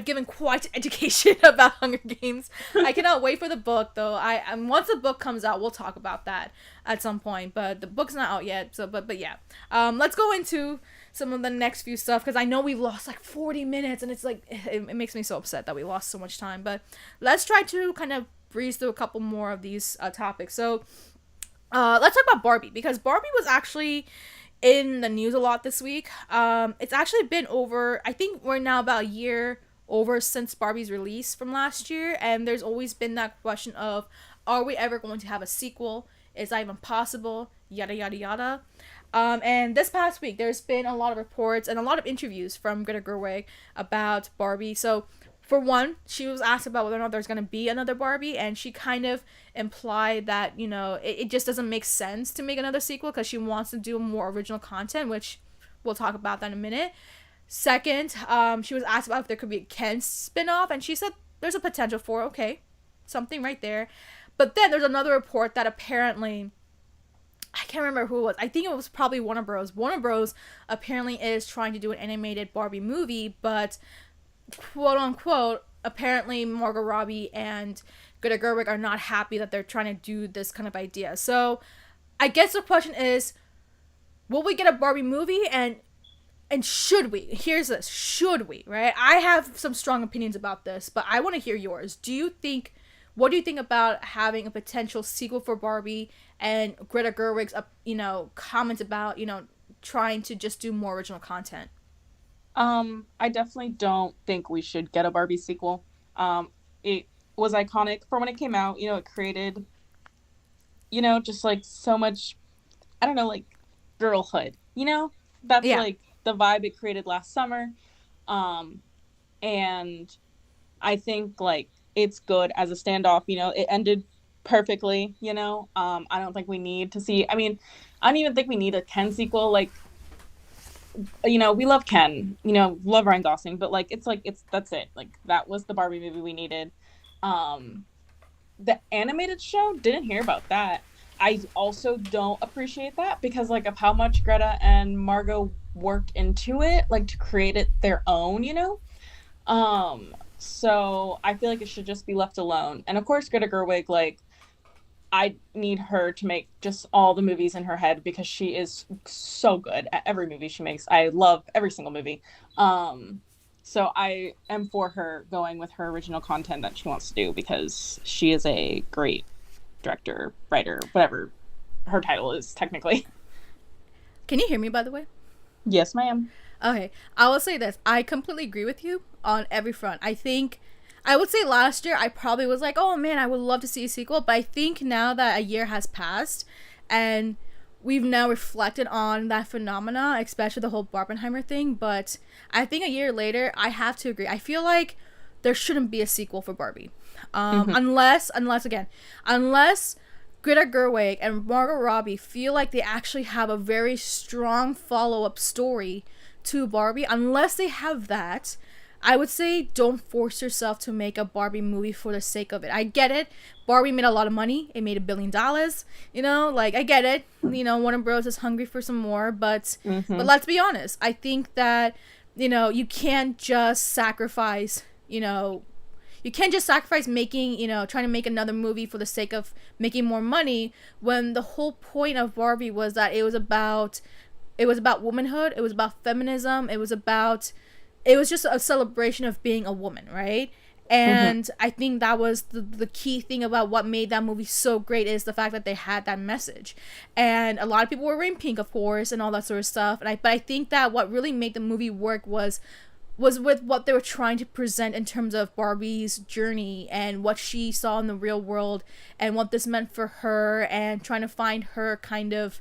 given quite an education about Hunger Games. I cannot wait for the book, though. Once the book comes out, we'll talk about that at some point. But the book's not out yet. So, but yeah. Let's go into some of the next few stuff, because I know we lost like 40 minutes, and it's like it makes me so upset that we lost so much time. But let's try to kind of breeze through a couple more of these topics. So let's talk about Barbie, because Barbie was actually in the news a lot this week. It's actually been over, I think we're now about a year over since Barbie's release from last year, and there's always been that question of, are we ever going to have a sequel? Is that even possible? Yada yada yada. And this past week, there's been a lot of reports and a lot of interviews from Greta Gerwig about Barbie. So, for one, she was asked about whether or not there's going to be another Barbie, and she kind of implied that, it just doesn't make sense to make another sequel because she wants to do more original content, which we'll talk about that in a minute. Second, she was asked about if there could be a Ken spinoff, and she said there's a potential for, okay, something right there. But then there's another report that apparently, I can't remember who it was. I think it was probably Warner Bros. Warner Bros. Apparently is trying to do an animated Barbie movie, but quote unquote, apparently Margot Robbie and Greta Gerwig are not happy that they're trying to do this kind of idea. So I guess the question is, will we get a Barbie movie, and should we? Here's this. Should we, right? I have some strong opinions about this, but I want to hear yours. What do you think about having a potential sequel for Barbie, and Greta Gerwig's, comments about, trying to just do more original content? I definitely don't think we should get a Barbie sequel. It was iconic for when it came out. It created, just like so much, I don't know, like girlhood. That's Yeah. like the vibe it created last summer. And I think like it's good as a standoff. It ended perfectly. I don't think we need to see. I mean, I don't even think we need a Ken sequel. Like, we love Ken, love Ryan Gosling, but like it's that's it. Like that was the Barbie movie we needed. The animated show, didn't hear about that. I also don't appreciate that because like of how much Greta and Margot worked into it, like to create it their own, So I feel like it should just be left alone. And of course Greta Gerwig, like I need her to make just all the movies in her head because she is so good at every movie she makes. I love every single movie. So I am for her going with her original content that she wants to do because she is a great director, writer, whatever her title is technically. Can you hear me, by the way? Yes, ma'am. Okay, I will say this. I completely agree with you on every front. I would say last year I probably was like, oh man, I would love to see a sequel. But I think now that a year has passed and we've now reflected on that phenomena, especially the whole Barbenheimer thing. But I think a year later, I have to agree. I feel like there shouldn't be a sequel for Barbie. Unless Greta Gerwig and Margot Robbie feel like they actually have a very strong follow-up story to Barbie. Unless they have that, I would say don't force yourself to make a Barbie movie for the sake of it. I get it. Barbie made a lot of money. It made $1 billion. I get it. Warner Bros. Is hungry for some more. But let's be honest. I think that, you can't just sacrifice, making, trying to make another movie for the sake of making more money when the whole point of Barbie was that it was about womanhood. It was about feminism. It was just a celebration of being a woman, right? And I think that was the key thing about what made that movie so great is the fact that they had that message. And a lot of people were wearing pink, of course, and all that sort of stuff. But I think that what really made the movie work was with what they were trying to present in terms of Barbie's journey and what she saw in the real world and what this meant for her and trying to find her kind of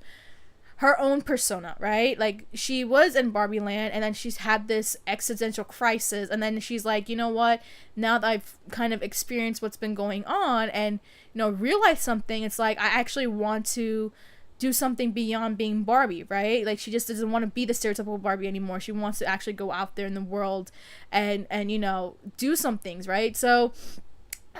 her own persona, right? Like, she was in Barbie Land, and then she's had this existential crisis, and then she's like, you know what? Now that I've kind of experienced what's been going on and, realized something, it's like, I actually want to do something beyond being Barbie, right? Like, she just doesn't want to be the stereotypical Barbie anymore. She wants to actually go out there in the world and do some things, right? So,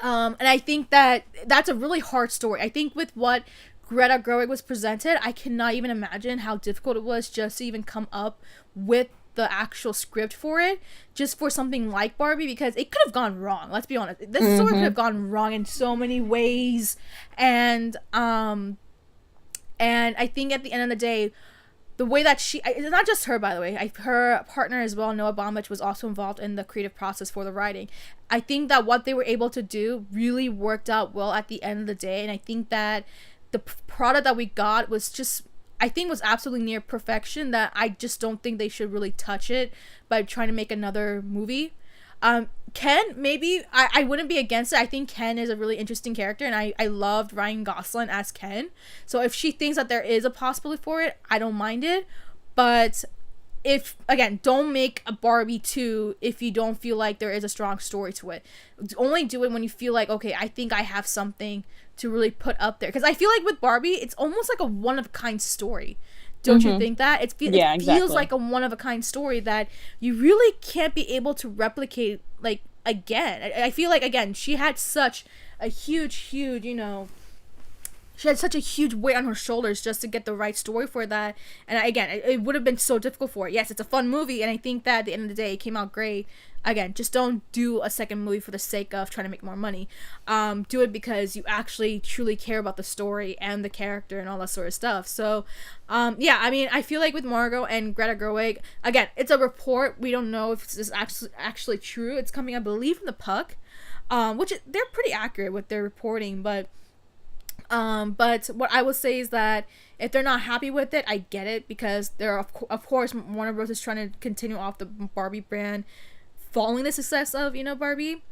and I think that that's a really hard story. I think with what Greta Gerwig was presented, I cannot even imagine how difficult it was just to even come up with the actual script for it, just for something like Barbie, because it could have gone wrong. Let's be honest. This story could have gone wrong in so many ways, and I think at the end of the day, the way that it's not just her, by the way, her partner as well, Noah Baumbach, was also involved in the creative process for the writing. I think that what they were able to do really worked out well at the end of the day, and I think that the product that we got was just, I think, was absolutely near perfection, that I just don't think they should really touch it by trying to make another movie. Ken, maybe I wouldn't be against it. I think Ken is a really interesting character, and I loved Ryan Gosling as Ken. So if she thinks that there is a possibility for it, I don't mind it. But if, again, don't make a Barbie 2 if you don't feel like there is a strong story to it. Only do it when you feel like, okay, I think I have something to really put up there. Because I feel like with Barbie, it's almost like a one-of-a-kind story. Don't you think that? It feels exactly. like a one-of-a-kind story that you really can't be able to replicate, like, again. I feel like, again, she had such a huge, you know, she had such a huge weight on her shoulders just to get the right story for that. And again, it would have been so difficult for her. Yes, it's a fun movie, and I think that at the end of the day, it came out great. Again, just don't do a second movie for the sake of trying to make more money. Do it because you actually truly care about the story and the character and all that sort of stuff. So, yeah, I mean, I feel like with Margot and Greta Gerwig, again, it's a report. We don't know if this is actually true. It's coming, I believe, from the Puck, which they're pretty accurate with their reporting. But what I will say is that if they're not happy with it, I get it, because they're of course Warner Bros. Is trying to continue off the Barbie brand, following the success of, you know, Barbie.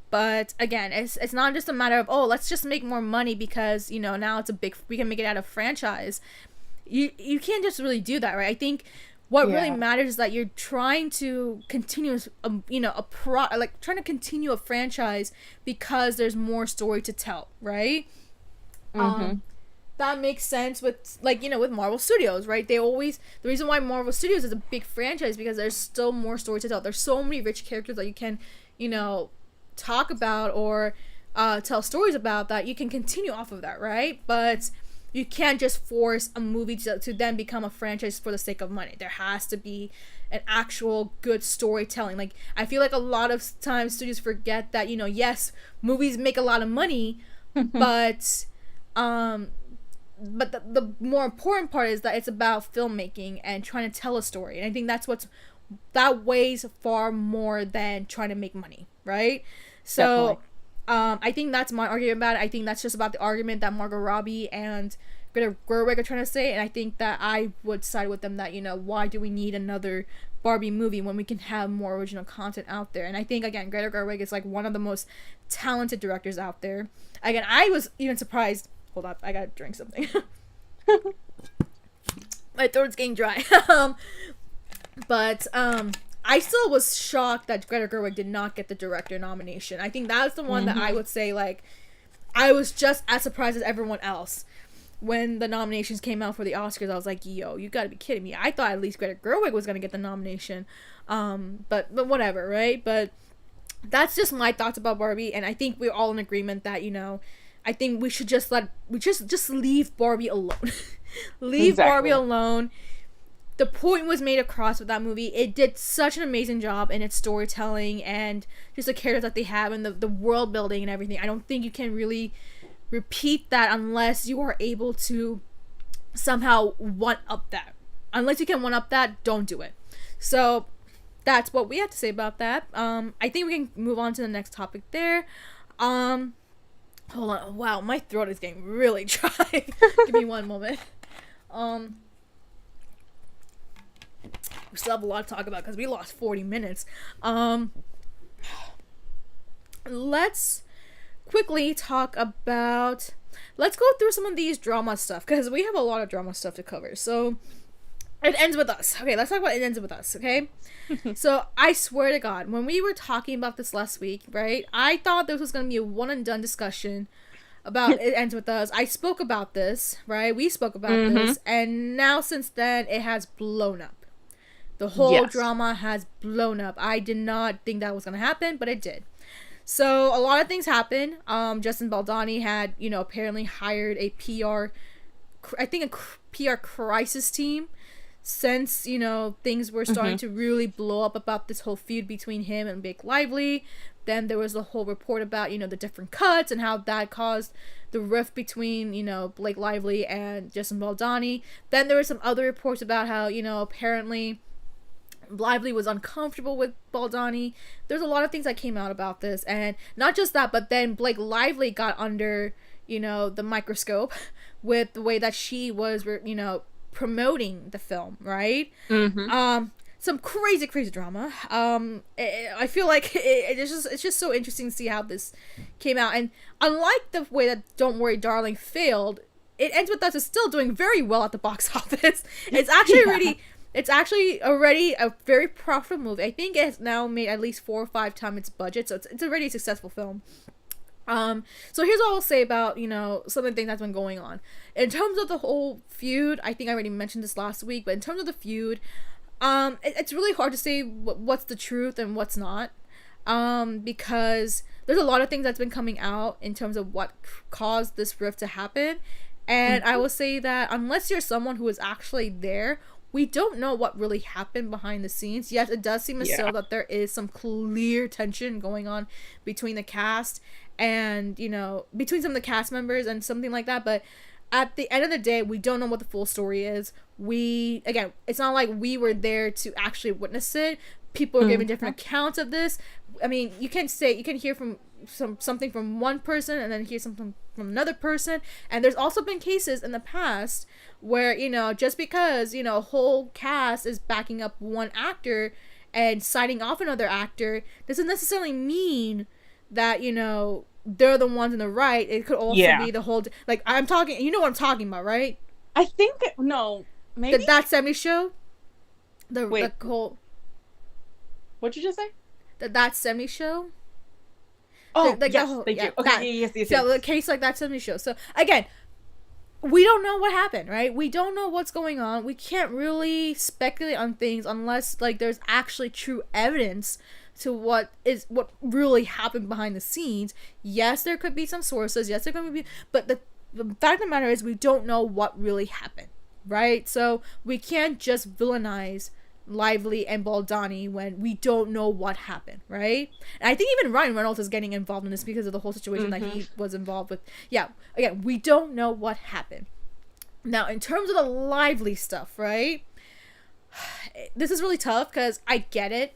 But again, it's not just a matter of, oh, let's just make more money because, you know, now it's we can make it out of franchise. You can't just really do that, right? I think what really matters is that you're trying to continue, you know, trying to continue a franchise because there's more story to tell, right? That makes sense with, like, you know, with Marvel Studios, right? The reason why Marvel Studios is a big franchise because there's still more story to tell. There's so many rich characters that you can, you know, talk about or tell stories about, that you can continue off of that, right? But you can't just force a movie to then become a franchise for the sake of money. There has to be an actual good storytelling. Like, I feel like a lot of times studios forget that, you know, yes, movies make a lot of money, but the more important part is that it's about filmmaking and trying to tell a story. And I think that weighs far more than trying to make money, right? So, I think that's my argument about it. I think that's just about the argument that Margot Robbie and Greta Gerwig are trying to say. And I think that I would side with them that, you know, why do we need another Barbie movie when we can have more original content out there? And I think, again, Greta Gerwig is like one of the most talented directors out there. Again, I was even surprised. Hold up, I gotta drink something. My throat's getting dry. But I still was shocked that Greta Gerwig did not get the director nomination. I think that's the one that I would say, like, I was just as surprised as everyone else. When the nominations came out for the Oscars, I was like, yo, you gotta be kidding me. I thought at least Greta Gerwig was gonna get the nomination. But whatever, right? But that's just my thoughts about Barbie, and I think we're all in agreement that, you know, I think we should just leave Barbie alone. Leave Barbie alone. The point was made across with that movie. It did such an amazing job in its storytelling and just the characters that they have and the world building and everything. I don't think you can really repeat that unless you are able to somehow one-up that. Unless you can one-up that, don't do it. So that's what we have to say about that. I think we can move on to the next topic there. Hold on. Wow, my throat is getting really dry. Give me one moment. We still have a lot to talk about because we lost 40 minutes. Let's quickly talk about... Let's go through some of these drama stuff because we have a lot of drama stuff to cover. So, It Ends With Us. Okay, let's talk about It Ends With Us, okay? So, I swear to God, when we were talking about this last week, right, I thought this was going to be a one-and-done discussion about It Ends With Us. I spoke about this, right? We spoke about this, and now since then, it has blown up. The whole drama has blown up. I did not think that was going to happen, but it did. So, a lot of things happened. Justin Baldoni had, you know, apparently hired a PR crisis team since, you know, things were starting to really blow up about this whole feud between him and Blake Lively. Then there was a whole report about, you know, the different cuts and how that caused the rift between, you know, Blake Lively and Justin Baldoni. Then there were some other reports about how, you know, apparently Lively was uncomfortable with Baldoni. There's a lot of things that came out about this, and not just that, but then Blake Lively got under, you know, the microscope with the way that she was, you know, promoting the film, right? Some crazy drama. I feel like it's just so interesting to see how this came out, and unlike the way that Don't Worry Darling failed, it ends with us still doing very well at the box office. It's actually already a very profitable movie. I think it has now made at least 4 or 5 times its budget, so it's already a successful film. So here's what I'll say about, you know, some of the things that's been going on. In terms of the whole feud, I think I already mentioned this last week, but in terms of the feud, it's really hard to say what's the truth and what's not, because there's a lot of things that's been coming out in terms of what caused this rift to happen, and I will say that unless you're someone who is actually there, we don't know what really happened behind the scenes. Yes, it does seem as though that there is some clear tension going on between the cast and, you know, between some of the cast members and something like that, but at the end of the day, we don't know what the full story is. Again, it's not like we were there to actually witness it. People are giving different accounts of this. I mean, you can hear from something from one person and then hear something from another person. And there's also been cases in the past where, you know, just because, you know, a whole cast is backing up one actor and signing off another actor doesn't necessarily mean that, you know, they're the ones in the right. It could also be the whole, like, I'm talking, you know what I'm talking about, right? I think, no, maybe? That 70s show? The whole... What'd you just say? That 70s show? Oh, yes, thank you. Okay, yes. So, a case like that 70s show. So, again, we don't know what happened, right? We don't know what's going on. We can't really speculate on things unless, like, there's actually true evidence to what really happened behind the scenes. Yes, there could be some sources. Yes, there could be, but the fact of the matter is we don't know what really happened, right? So we can't just villainize Lively and Baldoni when we don't know what happened, right? And I think even Ryan Reynolds is getting involved in this because of the whole situation that he was involved with. Yeah, again, we don't know what happened. Now, in terms of the Lively stuff, right? This is really tough because I get it.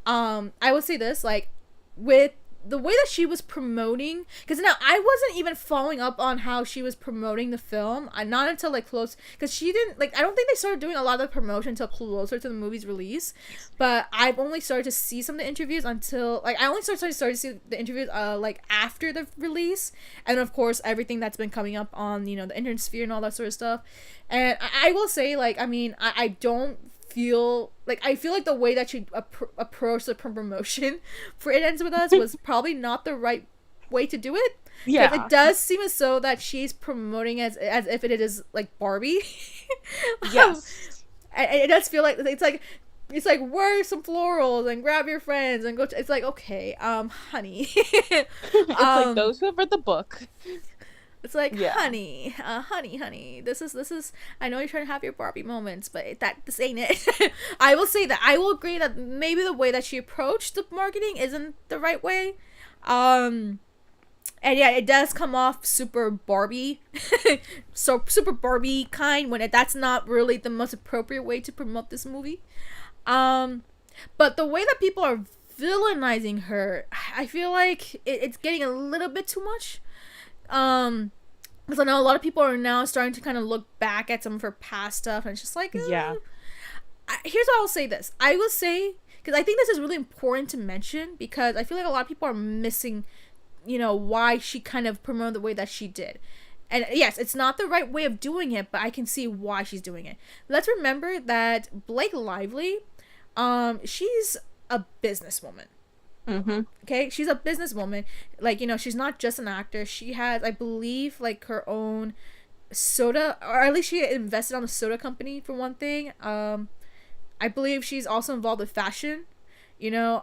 I would say this, like, with the way that she was promoting, because now I wasn't even following up on how she was promoting the film, not until, like, close, because she didn't, like, I don't think they started doing a lot of the promotion until closer to the movie's release, but I've only started to see some of the interviews until, like, I only started to see the interviews, like, after the release, and of course, everything that's been coming up on, you know, the internet sphere and all that sort of stuff, and I will say, like, I mean, I don't feel like the way that she approached the promotion for It Ends With Us was probably not the right way to do it. Yeah, it does seem as though that she's promoting as if it is like Barbie. Yes, it does feel like it's like wear some florals and grab your friends and go. It's like, okay, honey. It's like those who have read the book. It's like, honey, this is, I know you're trying to have your Barbie moments, but this ain't it. I will say that, I will agree that maybe the way that she approached the marketing isn't the right way. And yeah, it does come off super Barbie, so super Barbie kind, when that's not really the most appropriate way to promote this movie. But the way that people are villainizing her, I feel like it's getting a little bit too much. Because I know a lot of people are now starting to kind of look back at some of her past stuff, and it's just like, here's how I'll say this. I will say, because I think this is really important to mention, because I feel like a lot of people are missing, you know, why she kind of promoted the way that she did. And yes, it's not the right way of doing it, but I can see why she's doing it. Let's remember that Blake Lively, she's a businesswoman. Okay, she's a businesswoman. Like, you know, she's not just an actor. She has, I believe, like, her own soda, or at least she invested on a soda company for one thing. I believe she's also involved with fashion, you know,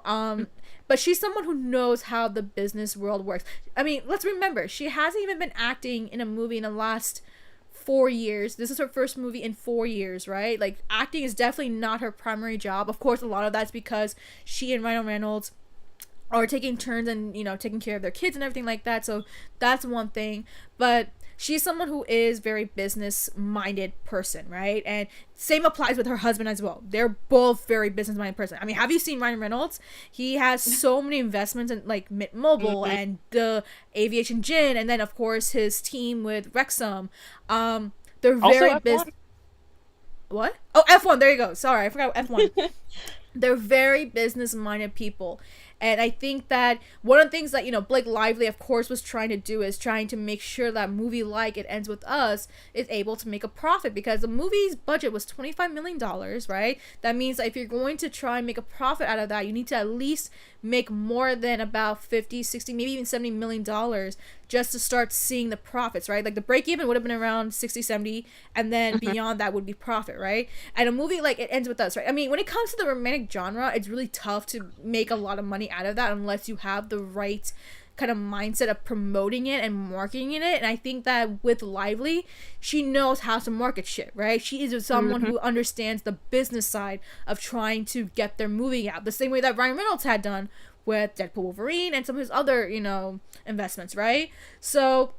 but she's someone who knows how the business world works. I mean, let's remember, she hasn't even been acting in a movie in the last 4 years. This is her first movie in 4 years, right? Like, acting is definitely not her primary job. Of course, a lot of that's because she and Ryan Reynolds are taking turns and, taking care of their kids and everything like that. So that's one thing. But she's someone who is very business minded person, right? And same applies with her husband as well. They're both very business minded person. I mean, have you seen Ryan Reynolds? He has so many investments in like Mint Mobile and the Aviation Gin, and then of course his team with Wrexham. They're very business. What? Oh, F1. There you go. Sorry, I forgot F1. They're very business minded people. And I think that one of the things that, Blake Lively, of course, was trying to do is trying to make sure that movie like It Ends With Us is able to make a profit, because the movie's budget was $25 million, right? That means that if you're going to try and make a profit out of that, you need to at least make more than about 50, 60, maybe even $70 million just to start seeing the profits, right? Like the break even would have been around 60, 70, and then beyond that would be profit, right? And a movie like It Ends With Us, right? I mean, when it comes to the romantic genre, it's really tough to make a lot of money out of that unless you have the right kind of mindset of promoting it and marketing it. And I think that with Lively, she knows how to market shit, right? She is someone who understands the business side of trying to get their movie out, the same way that Ryan Reynolds had done with Deadpool, Wolverine, and some of his other, investments, right? So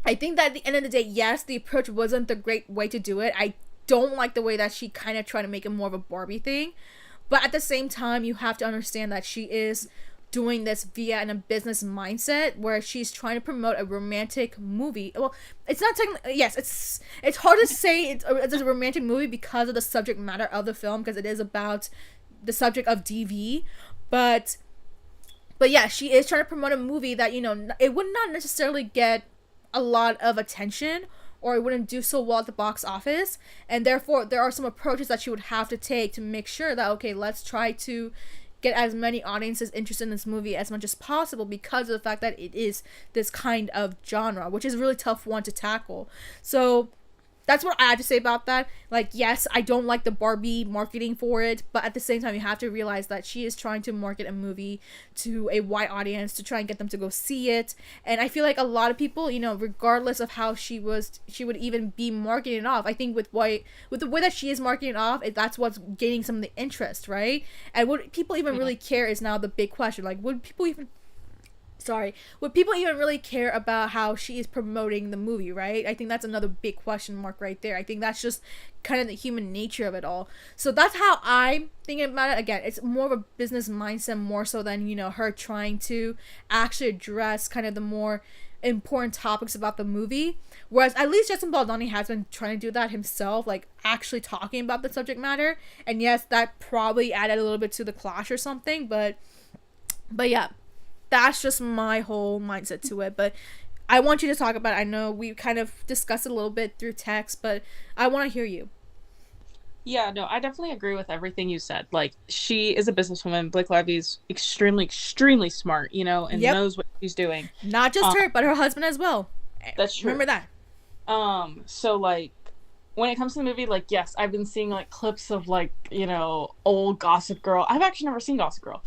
I think that at the end of the day, yes, the approach wasn't the great way to do it. I don't like the way that she kind of tried to make it more of a Barbie thing. But at the same time, you have to understand that she is doing this via in a business mindset where she's trying to promote a romantic movie. Well, it's not technically, yes, it's hard to say it's a romantic movie because of the subject matter of the film, because it is about the subject of DV, but yeah, she is trying to promote a movie that, it would not necessarily get a lot of attention, or it wouldn't do so well at the box office, and therefore there are some approaches that she would have to take to make sure that, okay, let's try to get as many audiences interested in this movie as much as possible, because of the fact that it is this kind of genre, which is a really tough one to tackle. So that's what I have to say about that. Like, yes, I don't like the Barbie marketing for it, but at the same time, you have to realize that she is trying to market a movie to a wide audience to try and get them to go see it. And I feel like a lot of people, regardless of how she would even be marketing it off. I think with the way that she is marketing it off, that's what's gaining some of the interest, right? And would people even really care is now the big question. Like, would people even really care about how she is promoting the movie, right? I think that's another big question mark right there. I think that's just kind of the human nature of it all. So that's how I'm thinking about it. Again, it's more of a business mindset more so than, her trying to actually address kind of the more important topics about the movie. Whereas at least Justin Baldoni has been trying to do that himself, like actually talking about the subject matter. And yes, that probably added a little bit to the clash or something, but yeah. That's just my whole mindset to it. But I want you to talk about it. I know we kind of discussed it a little bit through text, but I want to hear you. Yeah, no, I definitely agree with everything you said. Like, she is a businesswoman. Blake Lively's extremely, extremely smart, and knows what she's doing. Not just her, but her husband as well. That's true. Remember that. So, like, when it comes to the movie, like, yes, I've been seeing, like, clips of, like, old Gossip Girl. I've actually never seen Gossip Girl.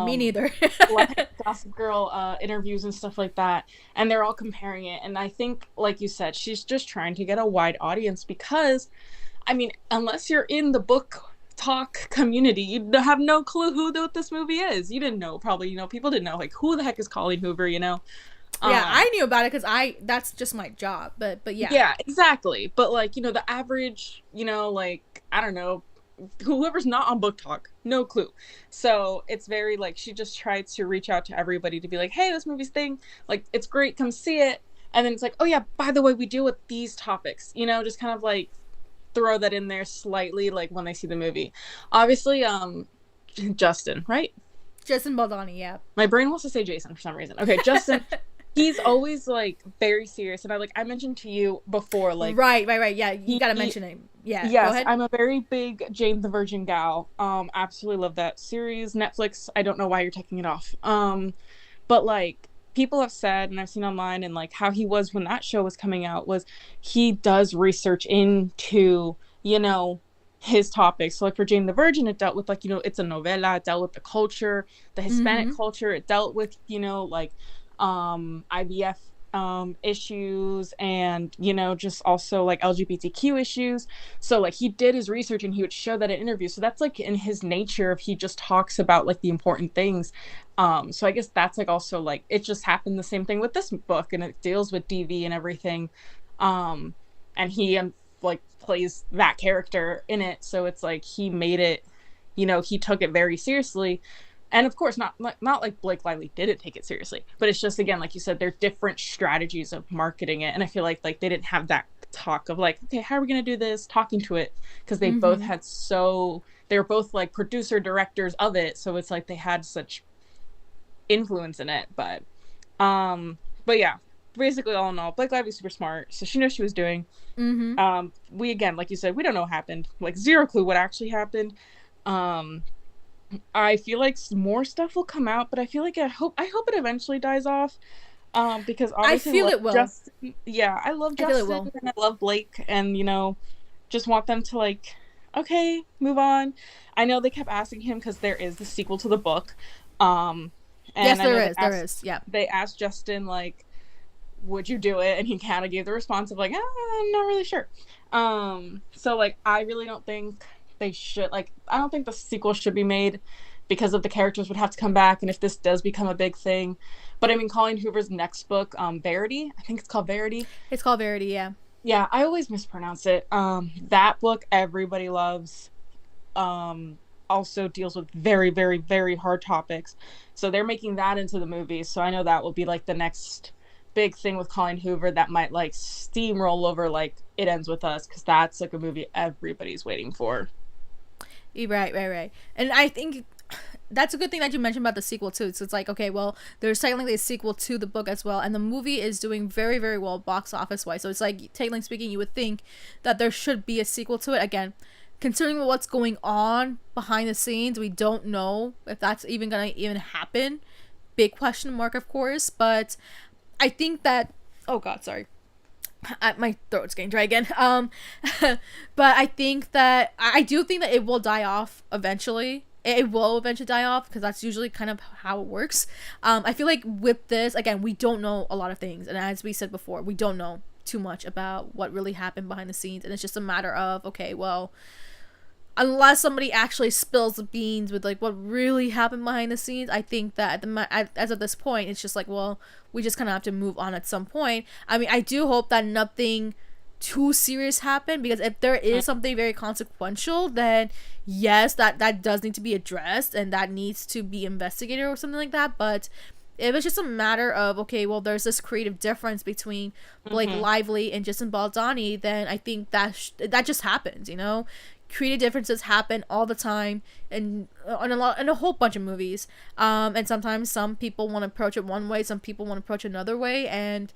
Me neither. Like Gossip Girl interviews and stuff like that, and they're all comparing it. And I think, like you said, she's just trying to get a wide audience because, I mean, unless you're in the book talk community, you have no clue who this movie is. You didn't know, probably, people didn't know, like, who the heck is Colleen Hoover, Yeah, I knew about it because that's just my job, but yeah. Yeah, exactly. But, like, the average, like, I don't know, whoever's not on book talk, no clue. So it's very, like, she just tried to reach out to everybody to be like, hey, this movie's thing, like, it's great, come see it. And then it's like, oh yeah, by the way, we deal with these topics, just kind of like throw that in there slightly, like, when they see the movie. Obviously, Justin, right? Justin Baldoni, yeah. My brain wants to say Jason for some reason. Okay, Justin. He's always, like, very serious, and I mentioned to you before, like, right, yeah, you gotta mention it. Yeah, yes, go ahead. I'm a very big Jane the Virgin gal. Absolutely love that series. Netflix, I don't know why you're taking it off. But, like, people have said, and I've seen online, and, like, how he was when that show was coming out was he does research into, his topics. So, like, for Jane the Virgin, it dealt with, like, it's a novela. It dealt with the culture, the Hispanic culture. It dealt with, like, IVF issues, and just also like LGBTQ issues. So like he did his research and he would show that in interviews, so that's like in his nature, if he just talks about like the important things. So I guess that's like also like it just happened the same thing with this book, and it deals with DV and everything. And he like plays that character in it, so it's like he made it, he took it very seriously. And of course, not like Blake Lively didn't take it seriously, but it's just, again, like you said, they're different strategies of marketing it. And I feel like they didn't have that talk of like, okay, how are we gonna do this, talking to it, because Mm-hmm. they were both like producer directors of it, so it's like they had such influence in it. But yeah, basically, all in all, Blake Lively's super smart, so she knows she was doing. Mm-hmm. We, again, like you said, we don't know what happened, like zero clue what actually happened. um I feel like more stuff will come out, but I feel like I hope it eventually dies off. Because I obviously I feel love it will. Justin. Yeah, I love I feel it Justin will. and I love Blake, and just want them to like, okay, move on. I know they kept asking him because there is the sequel to the book. Um, Yes, and I there know is. There is. Yeah. they asked Justin like, would you do it? And he kind of gave the response of like, I'm not really sure. So like, I really don't think they should, like, I don't think the sequel should be made, because of the characters would have to come back, and if this does become a big thing. But I mean, Colleen Hoover's next book, Verity, I think it's called Verity. It's called Verity. Yeah. Yeah, I always mispronounce it. That book everybody loves. Also deals with very, very, very hard topics. So they're making that into the movie. So I know that will be like the next big thing with Colleen Hoover that might like steamroll over like It Ends With Us, because that's like a movie everybody's waiting for. Right. Right. Right. And I think that's a good thing that you mentioned about the sequel too. So it's like, okay, well, there's technically a sequel to the book as well, and the movie is doing very, very well box office wise. So it's like, technically speaking, you would think that there should be a sequel to it. Again, considering what's going on behind the scenes, we don't know if that's even gonna even happen. Big question mark, of course. But I think that, oh god, sorry, my throat's getting dry again. But I think that I do think that it will die off eventually. It will eventually die off because that's usually kind of how it works. I feel like with this, again, we don't know a lot of things, and as we said before, we don't know too much about what really happened behind the scenes, and it's just a matter of, okay, well, unless somebody actually spills the beans with like what really happened behind the scenes, I think that as of this point, it's just like, well, we just kind of have to move on at some point. I mean, I do hope that nothing too serious happened, because if there is something very consequential, then yes, that does need to be addressed and that needs to be investigated or something like that. But if it's just a matter of, okay, well, there's this creative difference between Blake Mm-hmm. Lively and Justin Baldoni, then I think that just happens, creative differences happen all the time, and in a whole bunch of movies. And sometimes some people want to approach it one way, some people want to approach it another way, and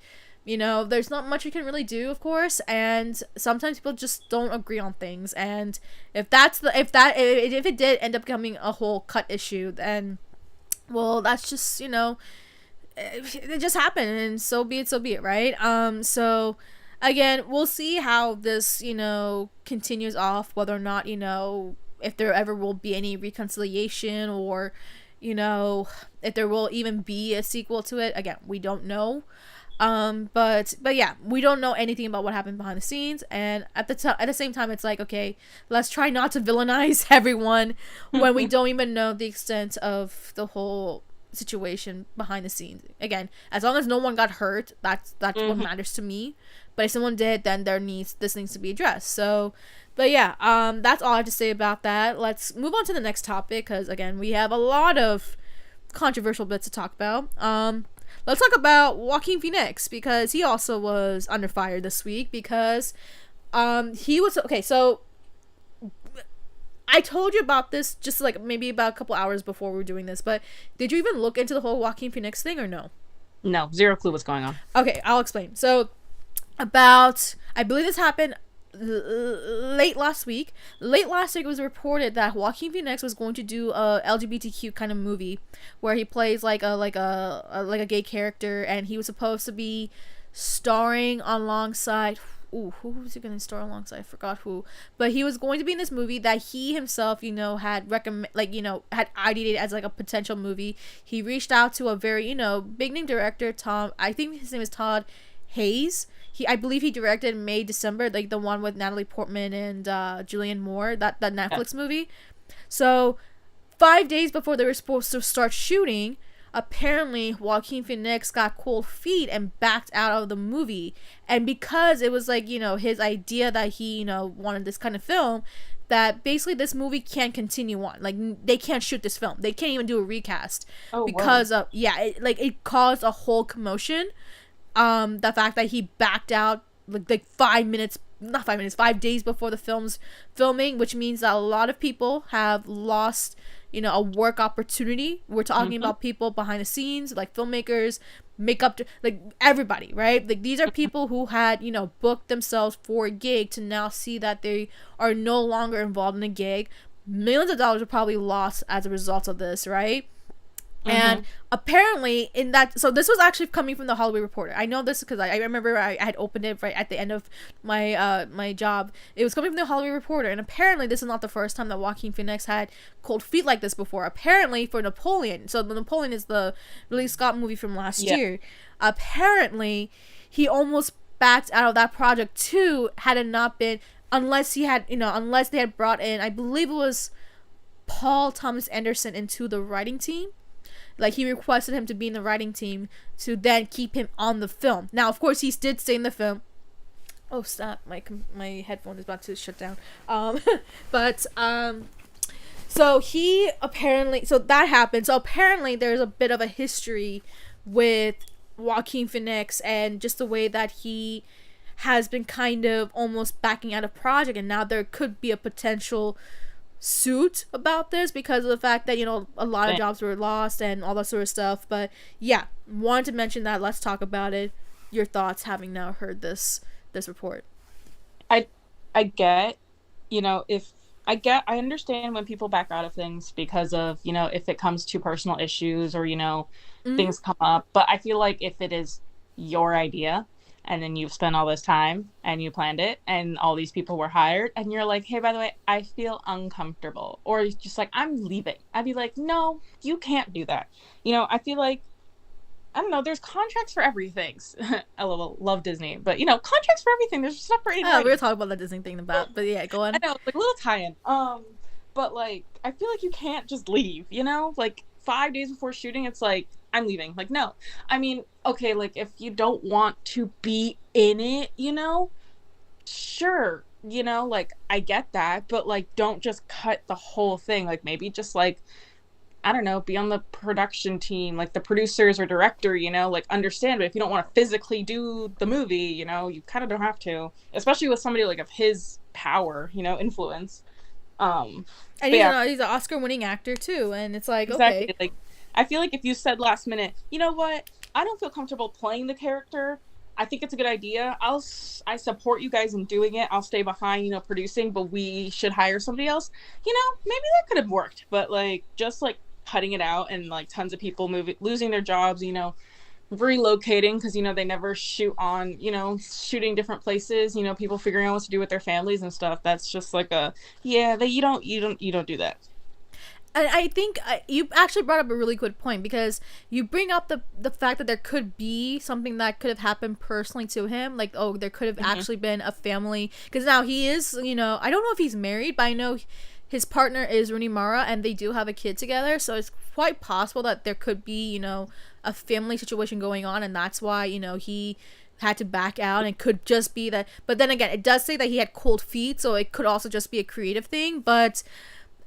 there's not much you can really do, of course. And sometimes people just don't agree on things, and if it did end up becoming a whole cut issue, then, well, that's just, it just happened, and so be it, right? So again, we'll see how this, continues off, whether or not, if there ever will be any reconciliation, or, if there will even be a sequel to it. Again, we don't know. But yeah, we don't know anything about what happened behind the scenes, and at the same time, it's like, okay, let's try not to villainize everyone when we don't even know the extent of the whole situation behind the scenes. Again, as long as no one got hurt, that's what Mm-hmm. matters to me. But if someone did, then this needs to be addressed. So, but yeah, that's all I have to say about that. Let's move on to the next topic, because again, we have a lot of controversial bits to talk about. Let's talk about Joaquin Phoenix, because he also was under fire this week, because he was okay. So I told you about this just like maybe about a couple hours before we were doing this, but did you even look into the whole Joaquin Phoenix thing, or no? No, zero clue what's going on. Okay, I'll explain. So I believe this happened late last week. Late last week, it was reported that Joaquin Phoenix was going to do a LGBTQ kind of movie where he plays like a gay character, and he was supposed to be starring alongside, who was he going to star alongside? I forgot who, but he was going to be in this movie that he himself, had recommend, had ideated as like a potential movie. He reached out to a very, big name director, Tom. I think his name is Todd Hayes. I believe he directed May December, like the one with Natalie Portman and Julianne Moore, that Netflix movie. So 5 days before they were supposed to start shooting, apparently Joaquin Phoenix got cold feet and backed out of the movie. And because it was like, his idea that he, wanted this kind of film, that basically this movie can't continue on. Like, they can't shoot this film. They can't even do a recast. Oh, because wow. of, it caused a whole commotion. The fact that he backed out like 5 minutes, not 5 minutes, 5 days before the film's filming, which means that a lot of people have lost a work opportunity. We're talking about people behind the scenes, like filmmakers, makeup, like everybody, right? Like these are people who had, booked themselves for a gig to now see that they are no longer involved in a gig. Millions of dollars are probably lost as a result of this, right? And apparently so this was actually coming from the Hollywood Reporter. I know this because I remember I had opened it right at the end of my my job. It was coming from the Hollywood Reporter, and apparently this is not the first time that Joaquin Phoenix had cold feet like this before. Apparently for Napoleon, so the Napoleon is the Ridley Scott movie from last year. Apparently he almost backed out of that project too, had it not been, unless they had brought in, I believe it was Paul Thomas Anderson into the writing team. Like, he requested him to be in the writing team to then keep him on the film. Now, of course, he did stay in the film. Oh, stop. My headphone is about to shut down. So he apparently... So that happened. So apparently there's a bit of a history with Joaquin Phoenix and just the way that he has been kind of almost backing out of project. And now there could be a potential suit about this because of the fact that a lot of jobs were lost and all that sort of stuff. But yeah, wanted to mention that. Let's talk about it. Your thoughts, having now heard this report. I get, I understand when people back out of things because of, if it comes to personal issues or things come up, but I feel like if it is your idea and then you've spent all this time and you planned it and all these people were hired and you're like, hey, by the way, I feel uncomfortable, or just like, I'm leaving, I'd be like, no, you can't do that. I feel like, I don't know, there's contracts for everything. I love Disney, but contracts for everything. There's stuff for anything. We were talking about the Disney thing but yeah, go on. I know, like a little tie-in. But like, I feel like you can't just leave, like 5 days before shooting, it's like, I'm leaving. Like, no. I mean, okay, like, if you don't want to be in it, sure, like, I get that, but, like, don't just cut the whole thing. Like, maybe just, like, I don't know, be on the production team, like, the producers or director, like, understand, but if you don't want to physically do the movie, you kind of don't have to, especially with somebody, like, of his power, influence. And he's an Oscar-winning actor, too, and it's like, exactly, okay. like, I feel like if you said last minute, you know what, I don't feel comfortable playing the character, I think it's a good idea, I support you guys in doing it, I'll stay behind, producing, but we should hire somebody else, maybe that could have worked, but, like, just, like, cutting it out and, like, tons of people losing their jobs, relocating because, they never shoot on, shooting different places, people figuring out what to do with their families and stuff, that's just like you don't do that. And I think you actually brought up a really good point because you bring up the fact that there could be something that could have happened personally to him. Like, oh, there could have actually been a family. Because now he is, I don't know if he's married, but I know his partner is Rooney Mara and they do have a kid together. So it's quite possible that there could be, a family situation going on. And that's why, he had to back out, and it could just be that. But then again, it does say that he had cold feet. So it could also just be a creative thing. But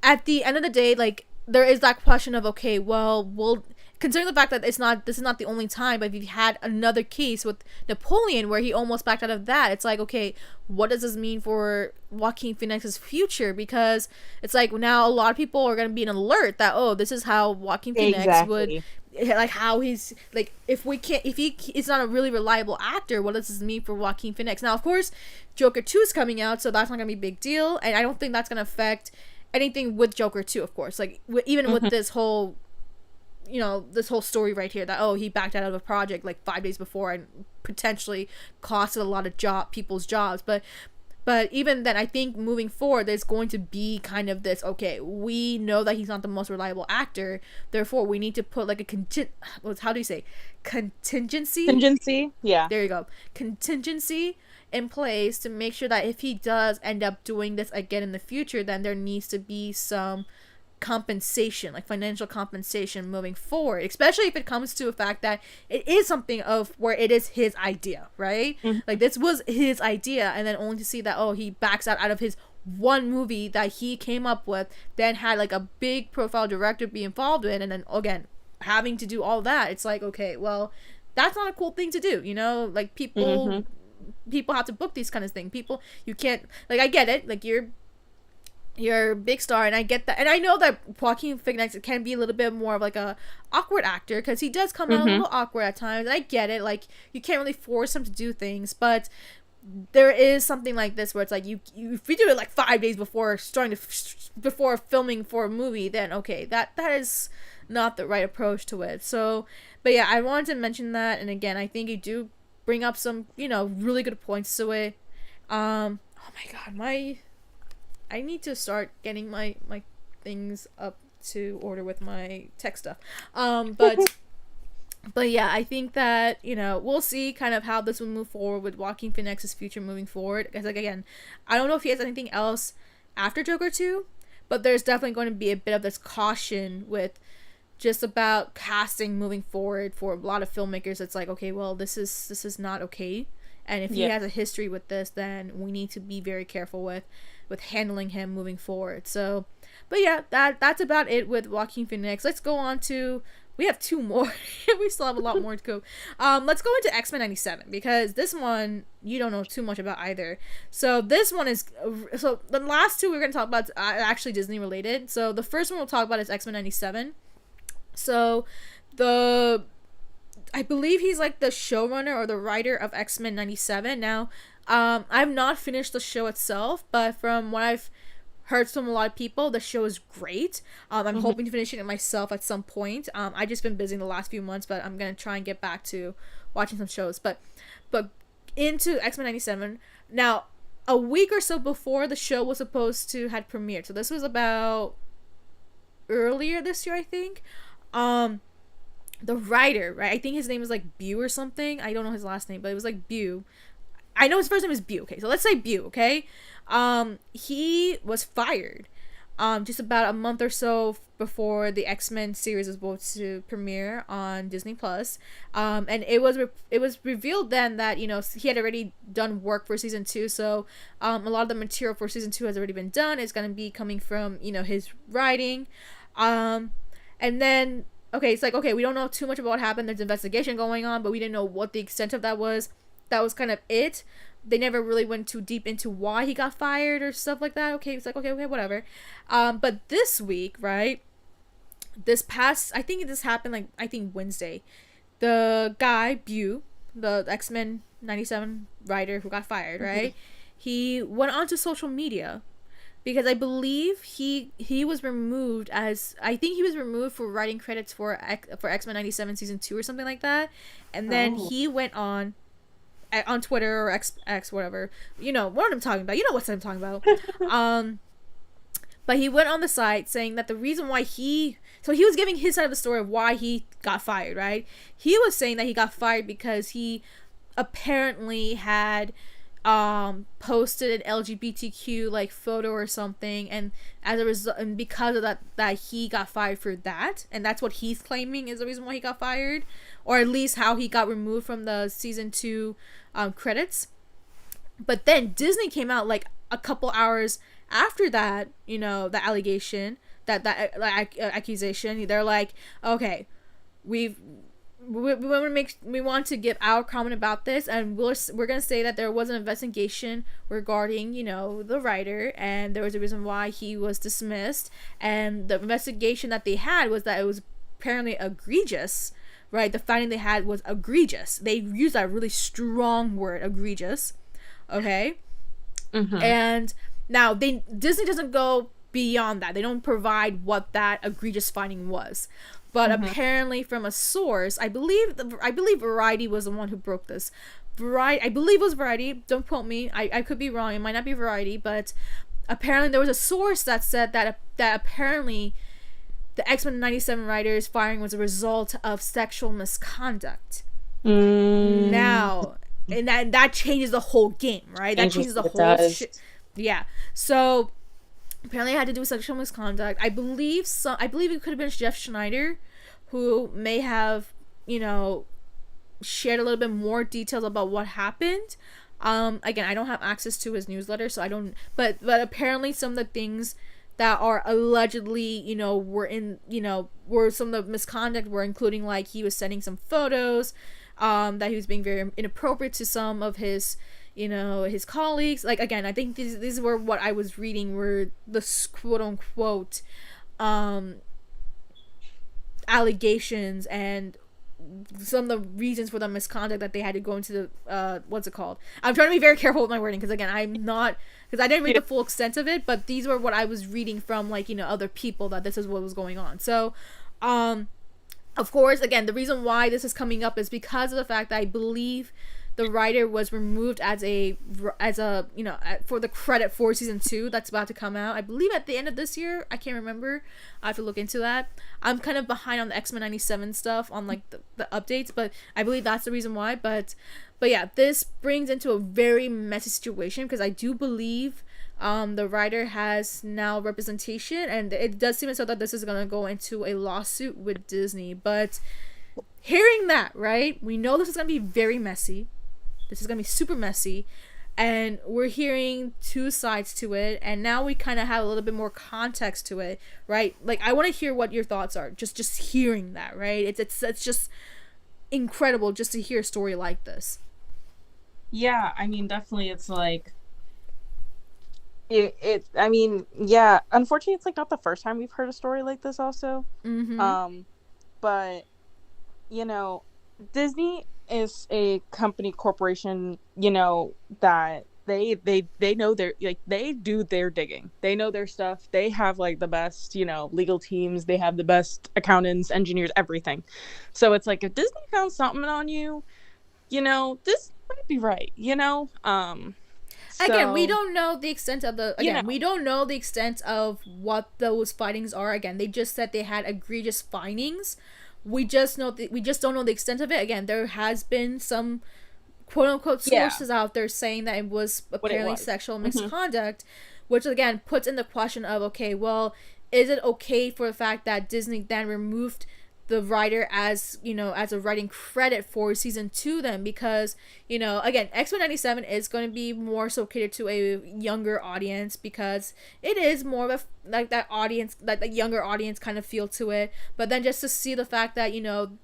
at the end of the day, like, there is that question of, okay, well, we'll considering the fact that this is not the only time, but if you had another case with Napoleon where he almost backed out of that, it's like, okay, what does this mean for Joaquin Phoenix's future? Because it's like now a lot of people are going to be an alert that, oh, this is how Joaquin Phoenix would, like, how he's, like, if he is not a really reliable actor, what does this mean for Joaquin Phoenix? Now, of course, Joker 2 is coming out, so that's not going to be a big deal, and I don't think that's going to affect anything with Joker 2, of course. Like, even with this whole, this whole story right here that, oh, he backed out of a project like 5 days before and potentially costed a lot of people's jobs. But even then, I think moving forward, there's going to be kind of this, okay, we know that he's not the most reliable actor, therefore we need to put like a how do you say, contingency? Contingency, yeah. There you go. Contingency in place to make sure that if he does end up doing this again in the future, then there needs to be some compensation, like financial compensation moving forward, especially if it comes to a fact that it is something of where it is his idea, right? Mm-hmm. Like this was his idea, and then only to see that, oh, he backs out of his one movie that he came up with, then had like a big profile director be involved in, and then again having to do all that. It's like, okay, well, that's not a cool thing to do, you know? Like people have to book these kind of things. People, you can't, like, I get it, like you're a big star, and I get that, and I know that Joaquin Phoenix can be a little bit more of like a awkward actor, because he does come out a little awkward at times, and I get it, like you can't really force him to do things, but there is something like this where it's like you if you do it like 5 days before before filming for a movie, then okay, that is not the right approach to it. So, but yeah, I wanted to mention that, and again, I think you do bring up some, you know, really good points to it. Oh my god, I need to start getting my things up to order with my tech stuff. But yeah, I think that, you know, we'll see kind of how this will move forward with Joaquin Phoenix's future moving forward. Because, like, again, I don't know if he has anything else after Joker 2, but there's definitely going to be a bit of this caution with just about casting moving forward for a lot of filmmakers. It's like, okay, well, this is not okay. And if he has a history with this, then we need to be very careful with handling him moving forward. So, but yeah, that's about it with Joaquin Phoenix. Let's go on to, we have 2 more. We still have a lot more to go. Let's go into X-Men 97, because this one you don't know too much about either. So this one is, so the last 2 we're going to talk about are actually Disney related. So the first one we'll talk about is X-Men 97. So I believe he's like the showrunner or the writer of X-Men 97. Now, I've not finished the show itself, but from what I've heard from a lot of people, the show is great. I'm hoping to finish it myself at some point. I've just been busy in the last few months, but I'm gonna try and get back to watching some shows. But into X-Men 97. Now, a week or so before the show was supposed to had premiered, so this was about earlier this year, I think. The writer, right? I think his name is like Bew or something. I don't know his last name, but it was like Bew. I know his first name is Bew. Okay, so let's say Bew. Okay, he was fired, just about a month or so before the X-Men series was supposed to premiere on Disney Plus. And it was revealed then that, you know, he had already done work for season 2. So, a lot of the material for season 2 has already been done. It's gonna be coming from, you know, his writing, and then. Okay, it's like, okay, we don't know too much about what happened. There's an investigation going on, but we didn't know what the extent of that was. That was kind of it. They never really went too deep into why he got fired or stuff like that. Okay, it's like, okay, whatever. But this week, right, I think this happened, like, I think Wednesday. The guy, Bew, the X-Men 97 writer who got fired, right, he went onto social media, because I believe he was removed he was removed for writing credits for X-Men 97 season 2 or something like that, and then he went on Twitter or X whatever, you know what I'm talking about. You know what I'm talking about. But he went on the site saying that the reason why he was giving his side of the story of why he got fired, right? He was saying that he got fired because he apparently had posted an LGBTQ like photo or something, and as a result, and because of that he got fired for that, and that's what he's claiming is the reason why he got fired, or at least how he got removed from the season 2 credits. But then Disney came out like a couple hours after that, you know, the allegation, that accusation. They're like, okay, we want to give our comment about this, and we're gonna say that there was an investigation regarding, you know, the writer, and there was a reason why he was dismissed, and the investigation that they had was that it was apparently egregious, right? The finding they had was egregious. They used that really strong word, egregious. Okay. And now Disney doesn't go beyond that. They don't provide what that egregious finding was. But Mm-hmm. apparently, from a source, I believe Variety was the one who broke this. Variety, I believe it was Variety. Don't quote me. I could be wrong. It might not be Variety, but apparently there was a source that said that apparently the X-Men 97 writers firing was a result of sexual misconduct. Mm, Now, and that changes the whole game, right? That changes the it whole does. shit. Yeah. So apparently, it had to do with sexual misconduct. I believe it could have been Jeff Schneider, who may have, you know, shared a little bit more details about what happened. Again, I don't have access to his newsletter, so I don't. But apparently, some of the things that are allegedly, were some of the misconduct were including like he was sending some photos, that he was being very inappropriate to some of his, his colleagues. Like again, I think these were what I was reading were the quote unquote, um, allegations and some of the reasons for the misconduct that they had to go into the what's it called. I'm trying to be very careful with my wording because again, I'm not, because I didn't read Yeah. the full extent of it, but these were what I was reading from like other people that this is what was going on. So um of course, again, the reason why this is coming up is because of the fact that I believe the writer was removed as a for the credit for season 2 that's about to come out. I believe at the end of this year. I can't remember. I have to look into that. I'm kind of behind on the X-Men 97 stuff on like the updates, but I believe that's the reason why. But yeah, this brings into a very messy situation because I do believe the writer has now representation, and it does seem as though that this is gonna go into a lawsuit with Disney. But hearing that, right, we know this is gonna be very messy. This is gonna be super messy, and we're hearing two sides to it, and now we kind of have a little bit more context to it, right? Like I want to hear what your thoughts are. Just hearing that, right? It's just incredible just to hear a story like this. Yeah, I mean, definitely, it's like it. I mean, yeah. Unfortunately, it's like not the first time we've heard a story like this. Also, Mm-hmm. um, but you know, Disney is a company corporation. That they know their, like, they do their digging. They know their stuff. They have like the best legal teams. They have the best accountants, engineers, everything. So it's like if Disney found something on you, this might be right. Again, we So don't know the extent of the you again, know we don't know the extent of what those findings are. Again, they just said they had egregious findings. We just don't know the extent of it. Again, there has been some quote unquote yeah, sources out there saying that it was what it apparently was. sexual Hmm. misconduct, which again puts in the question of okay, well, is it okay for the fact that Disney then removed the writer as a writing credit for season 2 then, because again, X-Men 97 is going to be more so catered to a younger audience because it is more of a like that audience, like the younger audience kind of feel to it. But then just to see the fact that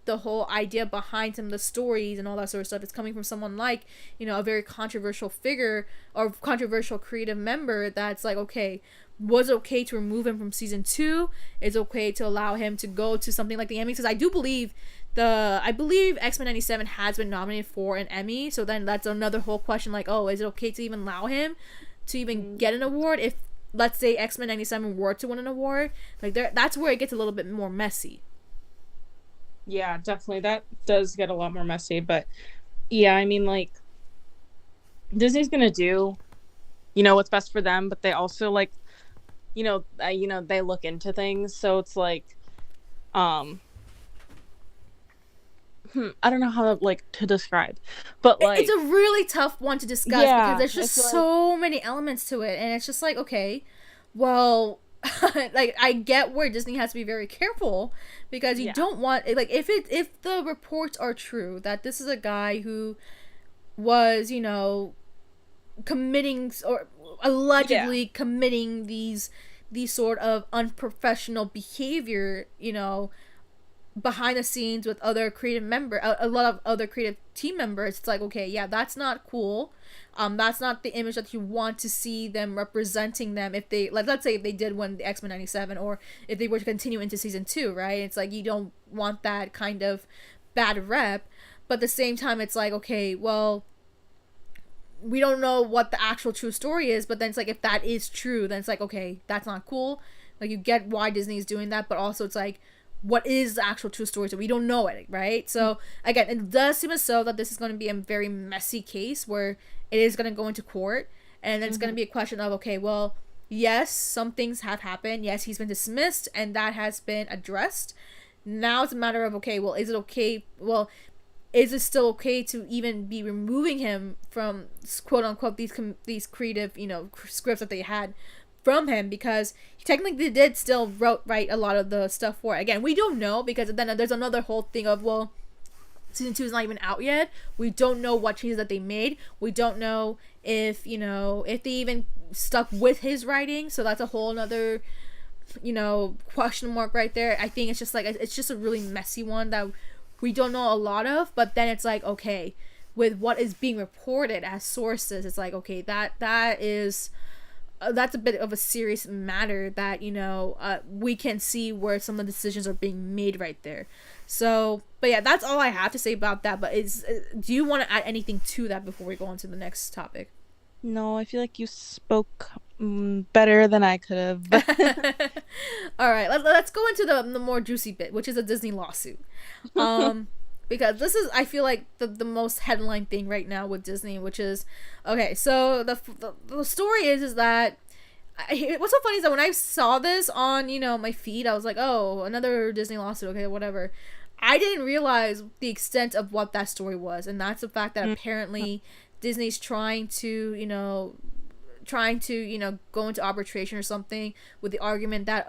the whole idea behind some of the stories and all that sort of stuff is coming from someone like a very controversial figure or controversial creative member, that's like okay, was okay to remove him from season 2. It's okay to allow him to go to something like the Emmys, because I believe X-Men 97 has been nominated for an Emmy. So then that's another whole question, like, oh, is it okay to even allow him to even get an award if, let's say, X-Men 97 were to win an award? Like that's where it gets a little bit more messy. Yeah, definitely, that does get a lot more messy. But yeah, I mean, like, Disney's gonna do what's best for them, but they also like they look into things. So it's like um I don't know how to describe, but It's like, a really tough one to discuss because yeah, there's just it's like, so many elements to it, and it's just like okay, well, like I get where Disney has to be very careful because you yeah, don't want like if the reports are true that this is a guy who was committing or yeah, allegedly committing these sort of unprofessional behavior, behind the scenes with other creative member a lot of other creative team members. It's like okay, yeah, that's not cool. That's not the image that you want to see them representing them if they, like, let's say if they did win the X-Men 97 or if they were to continue into season 2, right? It's like you don't want that kind of bad rep. But at the same time, it's like okay, well, we don't know what the actual true story is, but then it's like if that is true, then it's like okay, that's not cool. Like you get why Disney is doing that, but also it's like what is the actual true story. So we don't know it, right? So again, it does seem as though that this is going to be a very messy case where it is going to go into court, and then it's going to be a question of, okay, well, yes, some things have happened. Yes, he's been dismissed, and that has been addressed. Now it's a matter of, okay, well, is it okay? Well, is it still okay to even be removing him from, quote unquote, these creative, scripts that they had from him, because he technically did still write a lot of the stuff for it. Again, we don't know, because then there's another whole thing of, well, season 2 is not even out yet. We don't know what changes that they made. We don't know if if they even stuck with his writing. So that's a whole another question mark right there. I think it's just a really messy one that we don't know a lot of. But then it's like, okay, with what is being reported as sources, it's like, okay, that is that's a bit of a serious matter that we can see where some of the decisions are being made right there. So, but yeah, that's all I have to say about that. But do you want to add anything to that before we go on to the next topic? No, I feel like you spoke better than I could have. All right, let's go into the more juicy bit, which is a Disney lawsuit. Because this is, I feel like, the most headline thing right now with Disney, which is, okay, so the story is that, what's so funny is that when I saw this on, my feed, I was like, oh, another Disney lawsuit, okay, whatever. I didn't realize the extent of what that story was, and that's the fact that apparently Disney's trying to go into arbitration or something with the argument that,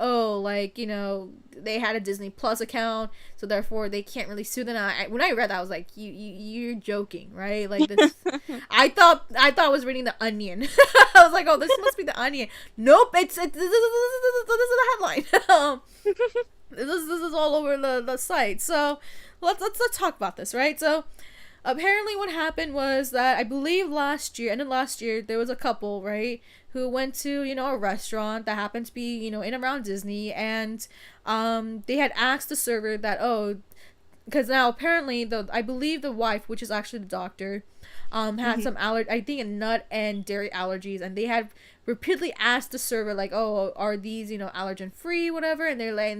they had a Disney Plus account, so therefore they can't really sue them. When I read that, I was like, you're joking, right? Like, this I thought I was reading The Onion. I was like, oh, this must be The Onion. Nope, this is the headline. This is all over the site. So let's talk about this, right? So apparently what happened was that, I believe end of last year, there was a couple, right, who went to, a restaurant that happened to be, in and around Disney, and they had asked the server that, because now apparently I believe the wife, which is actually the doctor, had some I think a nut and dairy allergies, and they had repeatedly asked the server, like, oh, are these, allergen free, whatever, and they're like,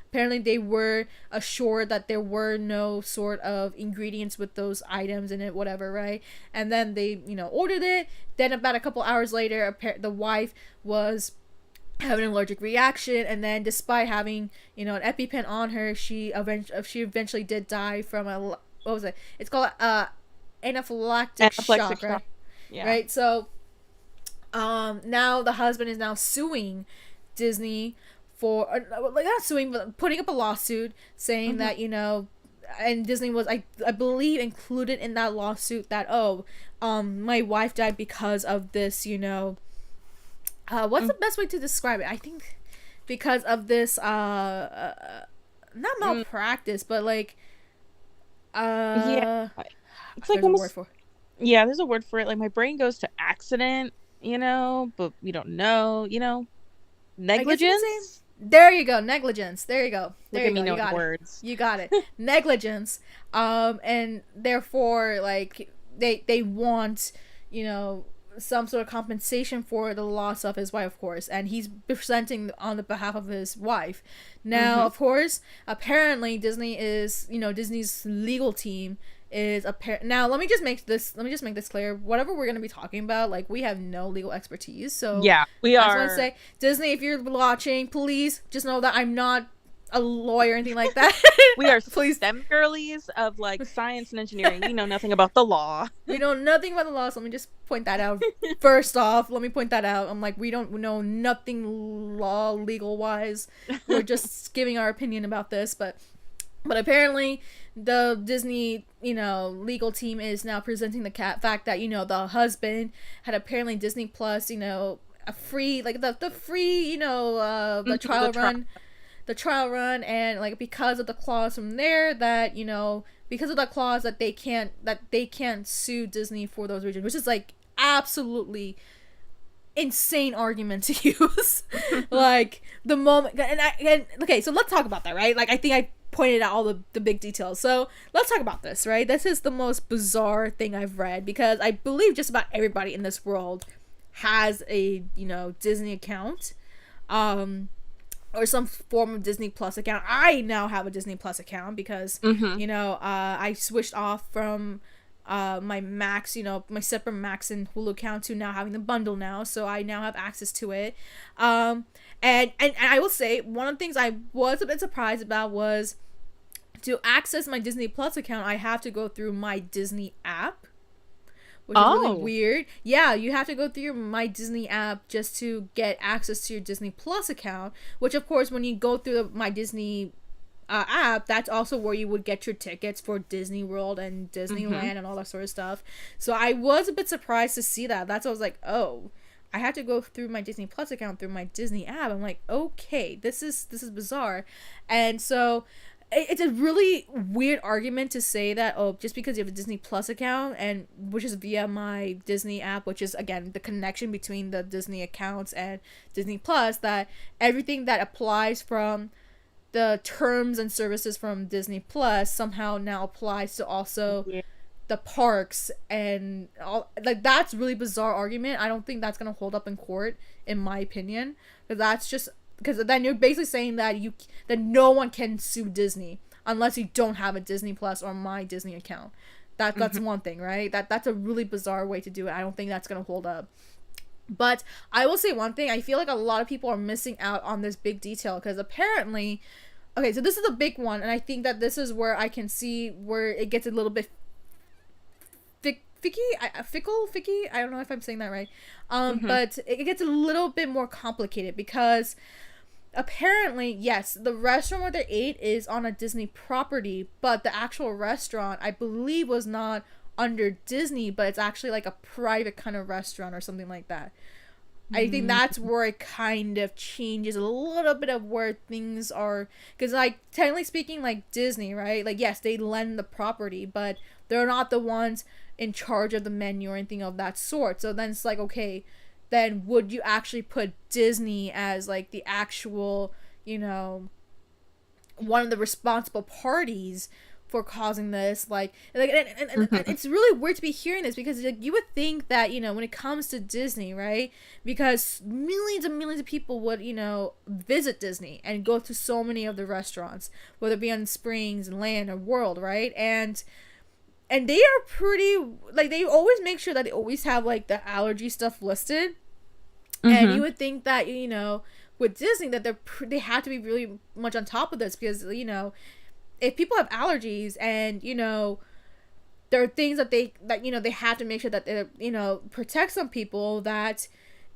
apparently they were assured that there were no sort of ingredients with those items in it, whatever, right? And then they, ordered it. Then about a couple hours later, the wife was having an allergic reaction, and then despite having, an EpiPen on her, she eventually did die from what was it? It's called anaphylactic shock, right? Yeah. Right. So, now the husband is now suing Disney for, not suing, but putting up a lawsuit saying that, and Disney was, I believe, included in that lawsuit that, my wife died because of this, what's the best way to describe it? I think because of this, not malpractice, but like, yeah, it's like almost, a word for. Yeah, there's a word for it. Like, my brain goes to accident, but we don't know, negligence. There you go, negligence. There you go. Look at me knowing words. You got it. Negligence. And therefore, like, they want, some sort of compensation for the loss of his wife, of course, and he's presenting on the behalf of his wife. Now, of course, apparently Disney's legal team is now let me just make this clear. Whatever we're going to be talking about, like, we have no legal expertise, so yeah, we are. I just want to say, Disney, if you're watching, please just know that I'm not a lawyer or anything like that. We are please. STEM girlies of, like, science and engineering. We know nothing about the law. We know nothing about the law, so let me just point that out. First off, let me point that out. I'm like, we don't know nothing legal wise. We're just giving our opinion about this, but apparently the Disney, legal team is now presenting the fact that, the husband had apparently Disney Plus, a free, like, the free, the trial run. The trial run, and, like, because of the clause from there that, because of the clause that they can't sue Disney for those regions, which is, like, absolutely insane argument to use. Like, the moment, and okay, so let's talk about that, right? Like, I think I pointed out all the big details, so let's talk about this, right? This is the most bizarre thing I've read, because I believe just about everybody in this world has a, Disney account. or some form of Disney Plus account. I now have a Disney Plus account because Mm-hmm. I switched off from my Max, my separate Max and Hulu account to now having the bundle now, so I now have access to it. And I will say one of the things I was a bit surprised about was to access my Disney Plus account, I have to go through my Disney app, which is really Oh. weird. Yeah, you have to go through your My Disney app just to get access to your Disney Plus account, which of course when you go through the My Disney app, that's also where you would get your tickets for Disney World and Mm-hmm. Disneyland and all that sort of stuff. So I was a bit surprised to see that. That's why I was like, oh, I had to go through my Disney Plus account through my Disney app. I'm like, okay, this is bizarre, and so it's a really weird argument to say that, oh, just because you have a Disney Plus account, and which is via my Disney app, which is again the connection between the Disney accounts and Disney Plus, that everything that applies from the terms and services from Disney Plus somehow now applies to also Yeah. the parks and all. Like, that's really bizarre argument. I don't think that's gonna hold up in court, in my opinion, because that's just because then you're basically saying that no one can sue Disney unless you don't have a Disney Plus or My Disney account. That's Mm-hmm. one thing, right? That's a really bizarre way to do it. I don't think that's gonna hold up. But I will say one thing. I feel like a lot of people are missing out on this big detail because apparently, okay, so this is a big one, and I think that this is where I can see where it gets a little bit ficky. I don't know if I'm saying that right. Mm-hmm. But it gets a little bit more complicated because apparently, yes, the restaurant where they ate is on a Disney property, but the actual restaurant, I believe, was not under Disney, but it's actually like a private kind of restaurant or something like that. I think that's where it kind of changes a little bit of where things are. Because, like, technically speaking, like Disney, right? Like, yes, they lend the property, but they're not the ones in charge of the menu or anything of that sort. So then it's like, okay, then would you actually put Disney as, like, the actual, one of the responsible parties for causing this, and Mm-hmm. it's really weird to be hearing this because, like, you would think that, when it comes to Disney, right, because millions of people would, visit Disney and go to so many of the restaurants, whether it be on Springs and Land or World, right, and they are pretty, like, they always make sure that they always have, like, the allergy stuff listed. And you Mm-hmm. would think that, with Disney, that they have to be really much on top of this because, if people have allergies and, there are things that they have to make sure that they, protect some people, that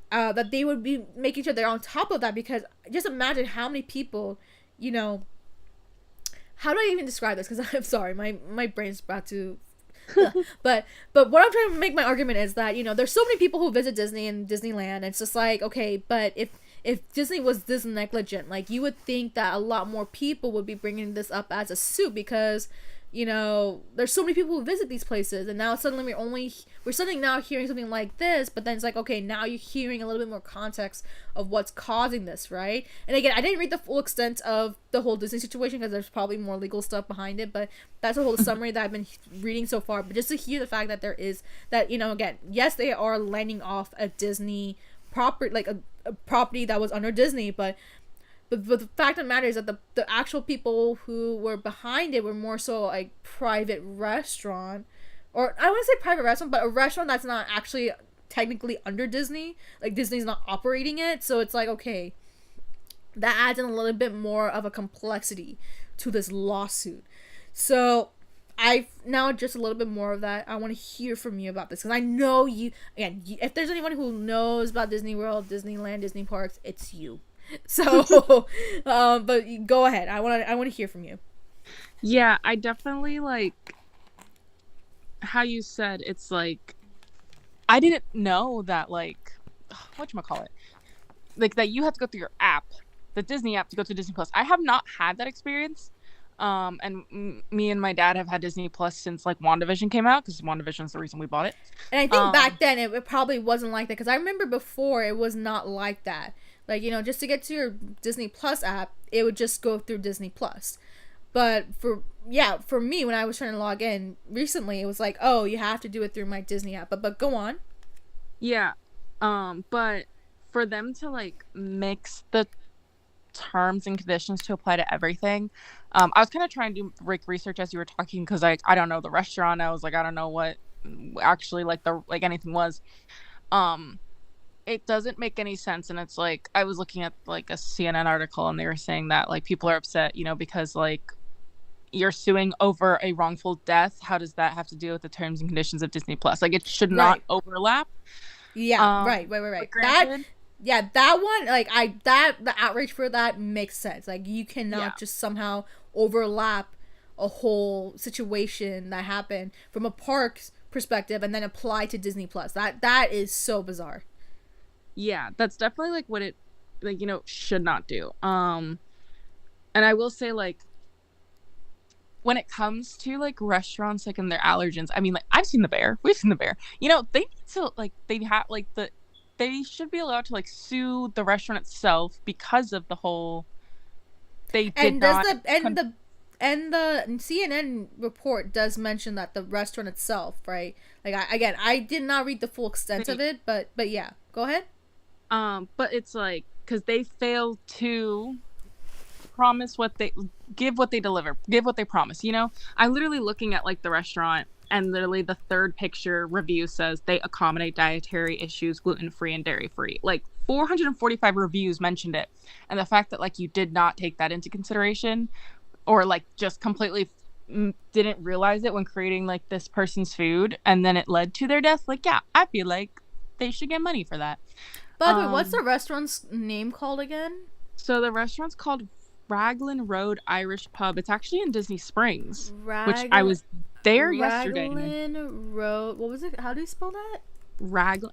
they would be making sure they're on top of that. Because just imagine how many people, you know how do I even describe this, because I'm sorry, my brain's about to but what I'm trying to make my argument is that, there's so many people who visit Disney and Disneyland. And it's just like, okay, but if Disney was this negligent, like, you would think that a lot more people would be bringing this up as a suit because, there's so many people who visit these places, and now suddenly we're suddenly now hearing something like this. But then it's like, okay, now you're hearing a little bit more context of what's causing this, right? And again, I didn't read the full extent of the whole Disney situation because there's probably more legal stuff behind it, but that's a whole summary that I've been reading so far. But just to hear the fact that there is that, again, yes, they are landing off a Disney property, like a property that was under Disney, but the fact of the matter is that the actual people who were behind it were more so like private restaurant, or I wouldn't say private restaurant, but a restaurant that's not actually technically under Disney. Like, Disney's not operating it, so it's like, okay, that adds in a little bit more of a complexity to this lawsuit. So I've now just a little bit more of that. I want to hear from you about this because I know you. Again, if there's anyone who knows about Disney World, Disneyland, Disney parks, it's you. So, but go ahead. I want to hear from you. Yeah, I definitely like how you said it's like I didn't know that like whatchamacallit, like that you have to go through your app, the Disney app, to go to Disney Plus. I have not had that experience. And me and my dad have had Disney Plus since like WandaVision came out because WandaVision is the reason we bought it. And I think Um, back then it probably wasn't like that because I remember before it was not like that. Like, just to get to your Disney Plus app, it would just go through Disney Plus. But for me, when I was trying to log in recently, it was like, oh, you have to do it through my Disney app. But go on. yeah. But for them to like mix the terms and conditions to apply to everything. I was kind of trying to do research as you were talking because I don't know the restaurant. I was like, I don't know what actually like the like anything was. Um, it doesn't make any sense, and it's like I was looking at like a CNN article, and they were saying that like people are upset, because like you're suing over a wrongful death. How does that have to do with the terms and conditions of Disney Plus? Like it should not Right. overlap. Yeah. Right. But That. granted, Yeah, that one, like, the outrage for that makes sense. Like, you yeah, cannot just somehow overlap a whole situation that happened from a park's perspective and then apply to Disney Plus. That is so bizarre. yeah, that's definitely like what it like should not do. And I will say like when it comes to like restaurants like and their allergens, I mean like I've seen the bear. We've seen the bear. They need to like they should be allowed to like sue the restaurant itself because of the whole they did And does not the CNN report does mention that the restaurant itself, right? Like, I did not read the full extent of it, but yeah, go ahead. but it's like because they failed to promise what they deliver, give what they promise. I'm literally looking at like the restaurant, and literally the third picture review says they accommodate dietary issues, gluten-free and dairy-free. Like 445 reviews mentioned it, and the fact that like you did not take that into consideration, or like just completely didn't realize it when creating like this person's food, and then it led to their death. Like, yeah, I feel like they should get money for that. By the way, what's the restaurant's name called again? So the restaurant's called Raglan Road Irish Pub. It's actually in Disney Springs, which I was there yesterday. Raglan Road. What was it? How do you spell that? Raglan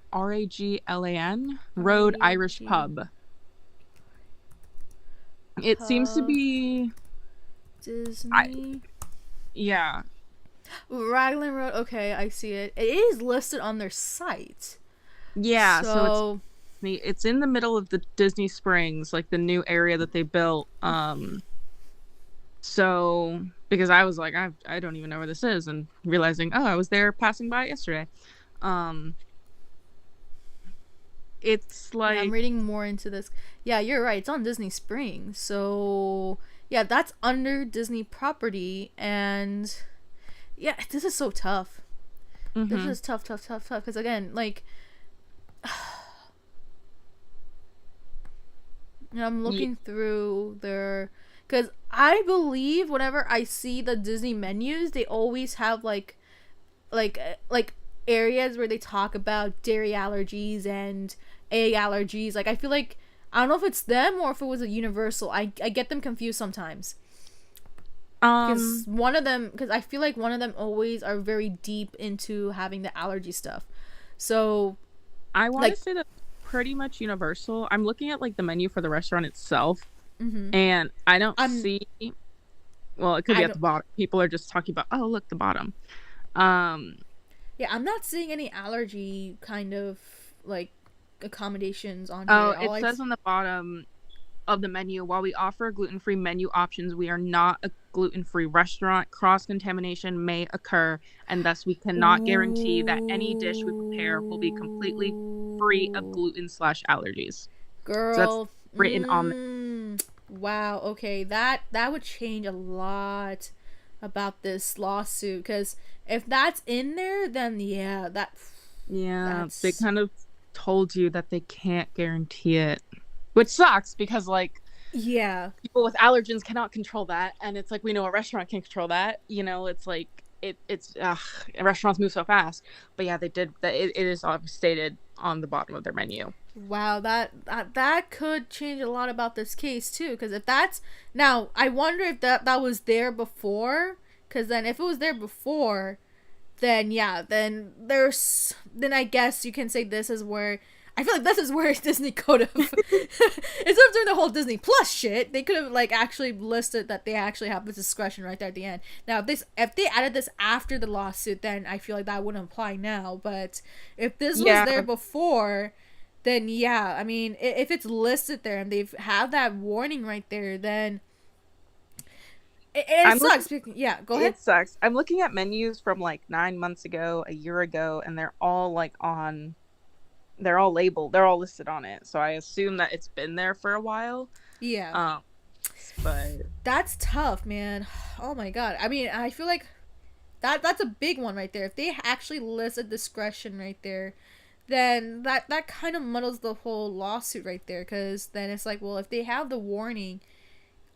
Road Irish Pub. It seems to be Disney. Yeah. Raglan Road. Okay, I see it. It is listed on their site. Yeah, so it's in the middle of the Disney Springs, like the new area that they built. So because I was like, I don't even know where this is, and realizing, oh, I was there passing by yesterday. It's like, yeah, I'm reading more into this. Yeah, you're right. It's on Disney Springs. So yeah, that's under Disney property, and yeah, this is so tough. mm-hmm. This is tough. Because again, like, I'm looking through their, because I believe whenever I see the Disney menus, they always have like areas where they talk about dairy allergies and egg allergies. Like, I feel like, I don't know if it's them or if it was a Universal. I get them confused sometimes. Because I feel like one of them always are very deep into having the allergy stuff. So I want to say that pretty much Universal. I'm looking at like the menu for the restaurant itself, and I don't see. Well, it could be at the bottom. People are just talking about, oh, look, the bottom. Yeah, I'm not seeing any allergy kind of like accommodations on here. Oh, it says on the bottom of the menu, while we offer gluten-free menu options, we are not a gluten-free restaurant. Cross-contamination may occur, and thus we cannot guarantee that any dish we prepare will be completely free of gluten/allergies. Girl, so that's written on the- wow, okay, that would change a lot about this lawsuit, because if that's in there, then they kind of told you that they can't guarantee it, which sucks because like people with allergens cannot control that, and it's like we know a restaurant can control that. It's like it's restaurants move so fast, but yeah, they did that. It is stated on the bottom of their menu. Wow, that could change a lot about this case too, because if that's now, I wonder if that was there before, because then if it was there before, then then I guess you can say this is where I feel like this is where Disney could have instead of doing the whole Disney Plus shit, they could have like actually listed that they actually have the discretion right there at the end. Now if they added this after the lawsuit, then I feel like that wouldn't apply now. But if this was there before, then yeah, I mean, if it's listed there and they've had that warning right there, then it sucks. Yeah, go ahead. It sucks. I'm looking at menus from like 9 months ago, a year ago, and they're all labeled, they're all listed on it. So I assume that it's been there for a while. Yeah. Um, but That's tough, man. Oh my god. I mean, I feel like that's a big one right there. If they actually list a discretion right there, then that kind of muddles the whole lawsuit right there, cuz then it's like, well, if they have the warning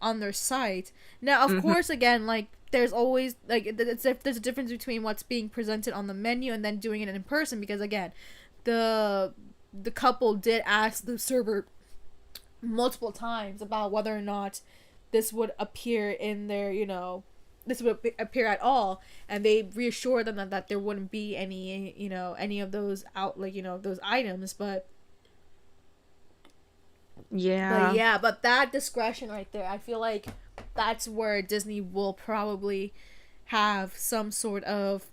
on their site. Now, of mhm. course, again, like there's always like there's a difference between what's being presented on the menu and then doing it in person, because again, the the couple did ask the server multiple times about whether or not this would appear in their, this would appear at all, and they reassured them that there wouldn't be any, any of those out, like, those items, but Yeah. yeah, but that discretion right there, I feel like that's where Disney will probably have some sort of,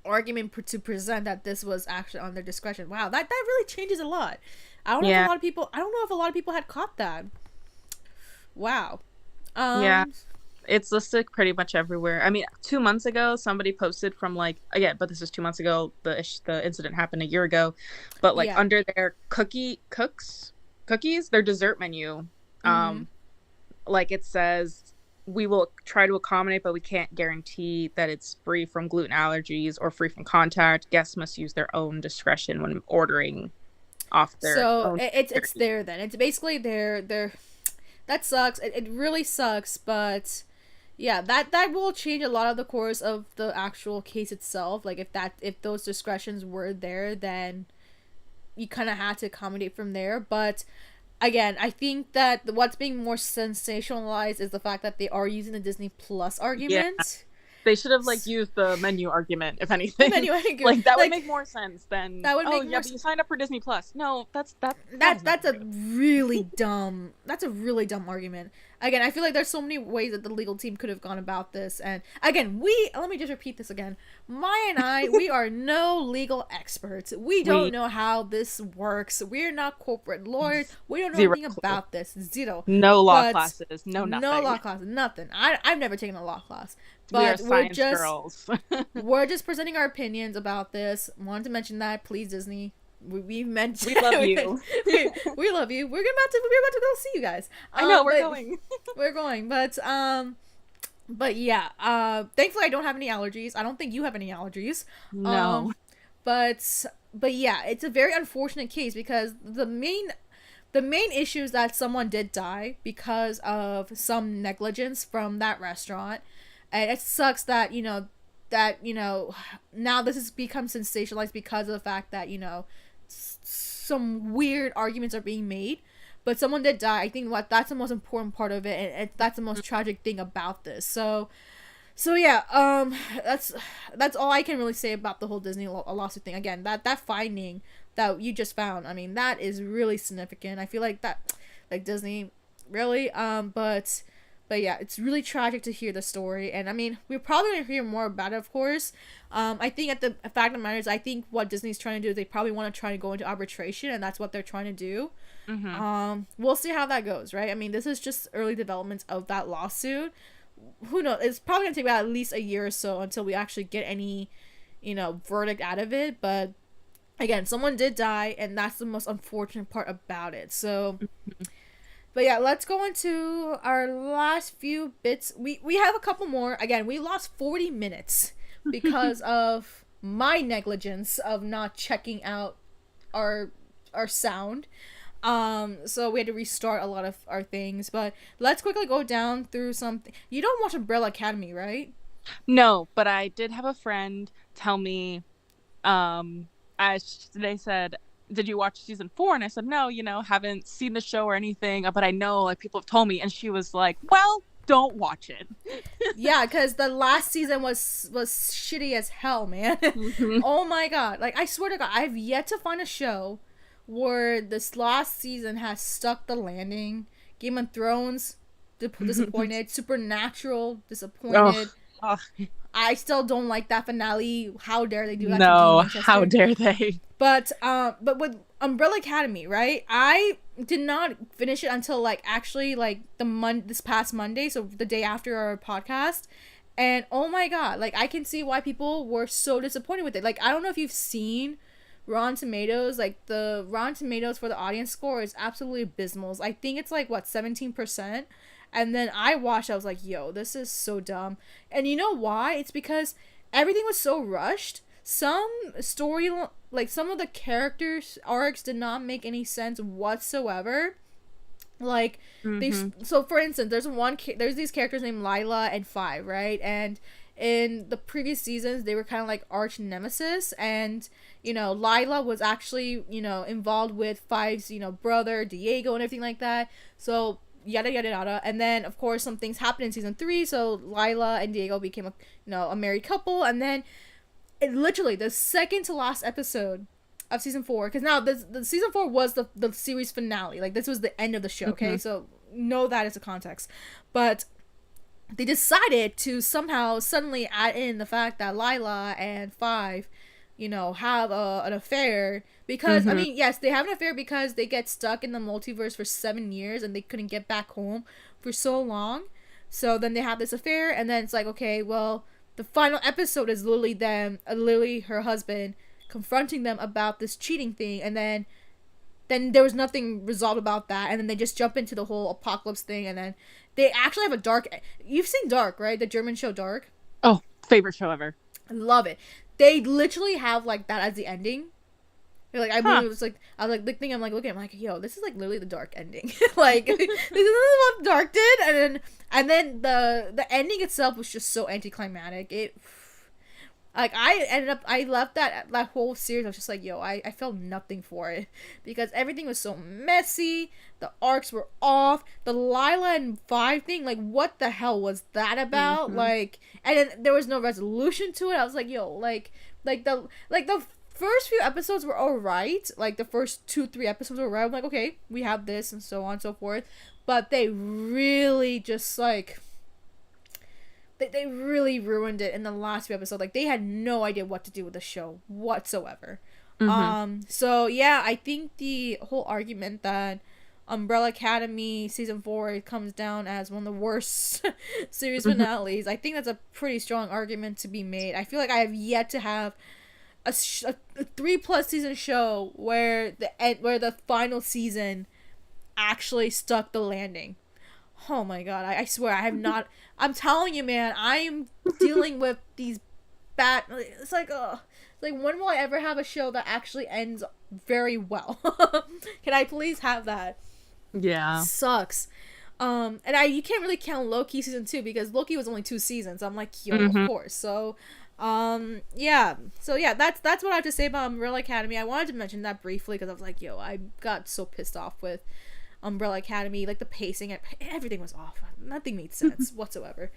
argument to present that this was actually on their discretion. Wow, that really changes a lot. Yeah. I don't know if a lot of people had caught that. Wow. Yeah. Um It's listed pretty much everywhere. I mean, 2 months ago, somebody posted from like again, but this is 2 months ago. The incident happened a year ago, but like yeah. under their cookies, their dessert menu, Mhm. um, like it says, we will try to accommodate, but we can't guarantee that it's free from gluten allergies or free from contact. Guests must use their own discretion when ordering off their So own. it's there then. It's basically there. That sucks. It really sucks, but yeah, that will change a lot of the course of the actual case itself. Like if those discretions were there, then you kind of had to accommodate from there. But again, I think that what's being more sensationalized is the fact that they are using the Disney Plus Yeah, argument. they should have like used the menu argument, if anything. Anyway, Like that would like make more sense than, that would oh make yeah, more. but you signed up for Disney Plus. No, that That has that's nothing a to do. really dumb. That's a really dumb argument. Again, I feel like there's so many ways that the legal team could have gone about this, and again, let me just repeat this again. Maya and I, we are no legal experts. We don't We know how this works. We're not corporate lawyers. We don't know zero anything clue. about this. Zero. No law But classes. No no law nothing. class, nothing. I've never taken a law class, We are but science girls. we're just presenting our opinions about this. Wanted to mention that, please, Disney. We mentioned We love you. we love you. We're about to go see you guys. I know we're But going. we're going, but yeah. Thankfully I don't have any allergies. I don't think you have any allergies. No. Um, but yeah, it's a very unfortunate case because the main issue is that someone did die because of some negligence from that restaurant, and it sucks that now this has become sensationalized because of the fact that some weird arguments are being made, but someone did die. I think that's the most important part of it, and that's the most tragic thing about this. So yeah, that's all I can really say about the whole Disney lawsuit thing. Again, that finding that you just found, I mean, that is really significant. I feel like that, like Disney, really, but yeah, it's really tragic to hear the story, and I mean, we're probably gonna hear more about it, of course. I think at the fact of the matter is, I think what Disney's trying to do is they probably want to try to go into arbitration, and that's what they're trying to do. Mm-hmm. We'll see how that goes, right? I mean, this is just early developments of that lawsuit. Who knows? It's probably gonna take about at least a year or so until we actually get any, verdict out of it. But again, someone did die, and that's the most unfortunate part about it. So, but yeah, let's go into our last few bits. We have a couple more. Again, we lost 40 minutes because of my negligence of not checking out our sound. So we had to restart a lot of our things, but let's quickly go down through something. You don't watch Umbrella Academy, right? No, but I did have a friend tell me, as they said, did you watch season 4? And I said, no, haven't seen the show or anything, but I know like people have told me. And she was like, well, don't watch it. Yeah, because the last season was shitty as hell, man. Mhm. Oh my god! Like, I swear to God, I've yet to find a show where this last season has stuck the landing. Game of Thrones, disappointed. Supernatural, Oh, disappointed. oh, I still don't like that finale. How dare they do that to Dean no, how Winchester? dare they? But with Umbrella Academy, right? I did not finish it until like actually like this past Monday, so the day after our podcast. And oh my god, like I can see why people were so disappointed with it. Like I don't know if you've seen Rotten Tomatoes, like the Rotten Tomatoes for the audience score is absolutely abysmal. I think it's like what 17%. And then I watched, I was like, yo, this is so dumb. And you know why? It's because everything was so rushed. Some story, like some of the characters' arcs did not make any sense whatsoever. Like so for instance, there's these characters named Lila and Five, right? And in the previous seasons they were kind of like arch nemesis, and Lila was actually involved with Five's brother Diego and everything like that. So yada yada yada. And then of course some things happened in season 3, so Lila and Diego became a married couple. And then it literally the second to last episode of season 4, because now the season 4 was the series finale, like this was the end of the show, okay? So know that as a context. But they decided to somehow suddenly add in the fact that Lila and Five have an affair, because I mean, yes, they have an affair because they get stuck in the multiverse for 7 years and they couldn't get back home for so long. So then they have this affair, and then it's like, okay, well, the final episode is literally her husband confronting them about this cheating thing, and then there was nothing resolved about that, and then they just jump into the whole apocalypse thing. And then they actually have a dark. You've seen Dark, right? The German show Dark. Oh, favorite show ever. I love it. They literally have like that as the ending. Like I believe it was like I was like the thing. I'm like looking. I'm like, yo, this is like literally the Dark ending. Like this is what Dark did, and then the ending itself was just so anticlimactic. It. Like, I left that whole series, I was just like, yo, I felt nothing for it. Because everything was so messy, the arcs were off, the Lila and Five thing, like, what the hell was that about? Like, and then there was no resolution to it. I was like, yo, like the first few episodes were alright. Like, the first 2-3 episodes were alright. I'm like, okay, we have this, and so on and so forth. But they really just, like... They really ruined it in the last few episodes. Like, they had no idea what to do with the show whatsoever. So yeah, I think the whole argument that Umbrella Academy season 4 comes down as one of the worst series finales, I think that's a pretty strong argument to be made. I feel like I have yet to have a 3+ season show where the final season actually stuck the landing. Oh my god, I swear I have not. I'm telling you, man, I am dealing with these bad. It's like, when will I ever have a show that actually ends very well? Can I please have that? Yeah. Sucks. And you can't really count Loki season 2 because Loki was only 2 seasons. I'm like, yo, of course. So, yeah. So yeah, that's what I have to say about Umbrella Academy. I wanted to mention that briefly because I was like, yo, I got so pissed off with Umbrella Academy. Like, the pacing, everything was off. Nothing made sense whatsoever.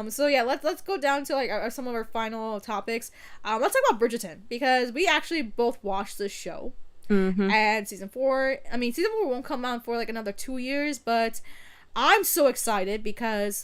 So yeah, let's go down to like some of our final topics. Let's talk about Bridgerton, because we actually both watched this show. And season 4 won't come out for like another 2 years, but I'm so excited because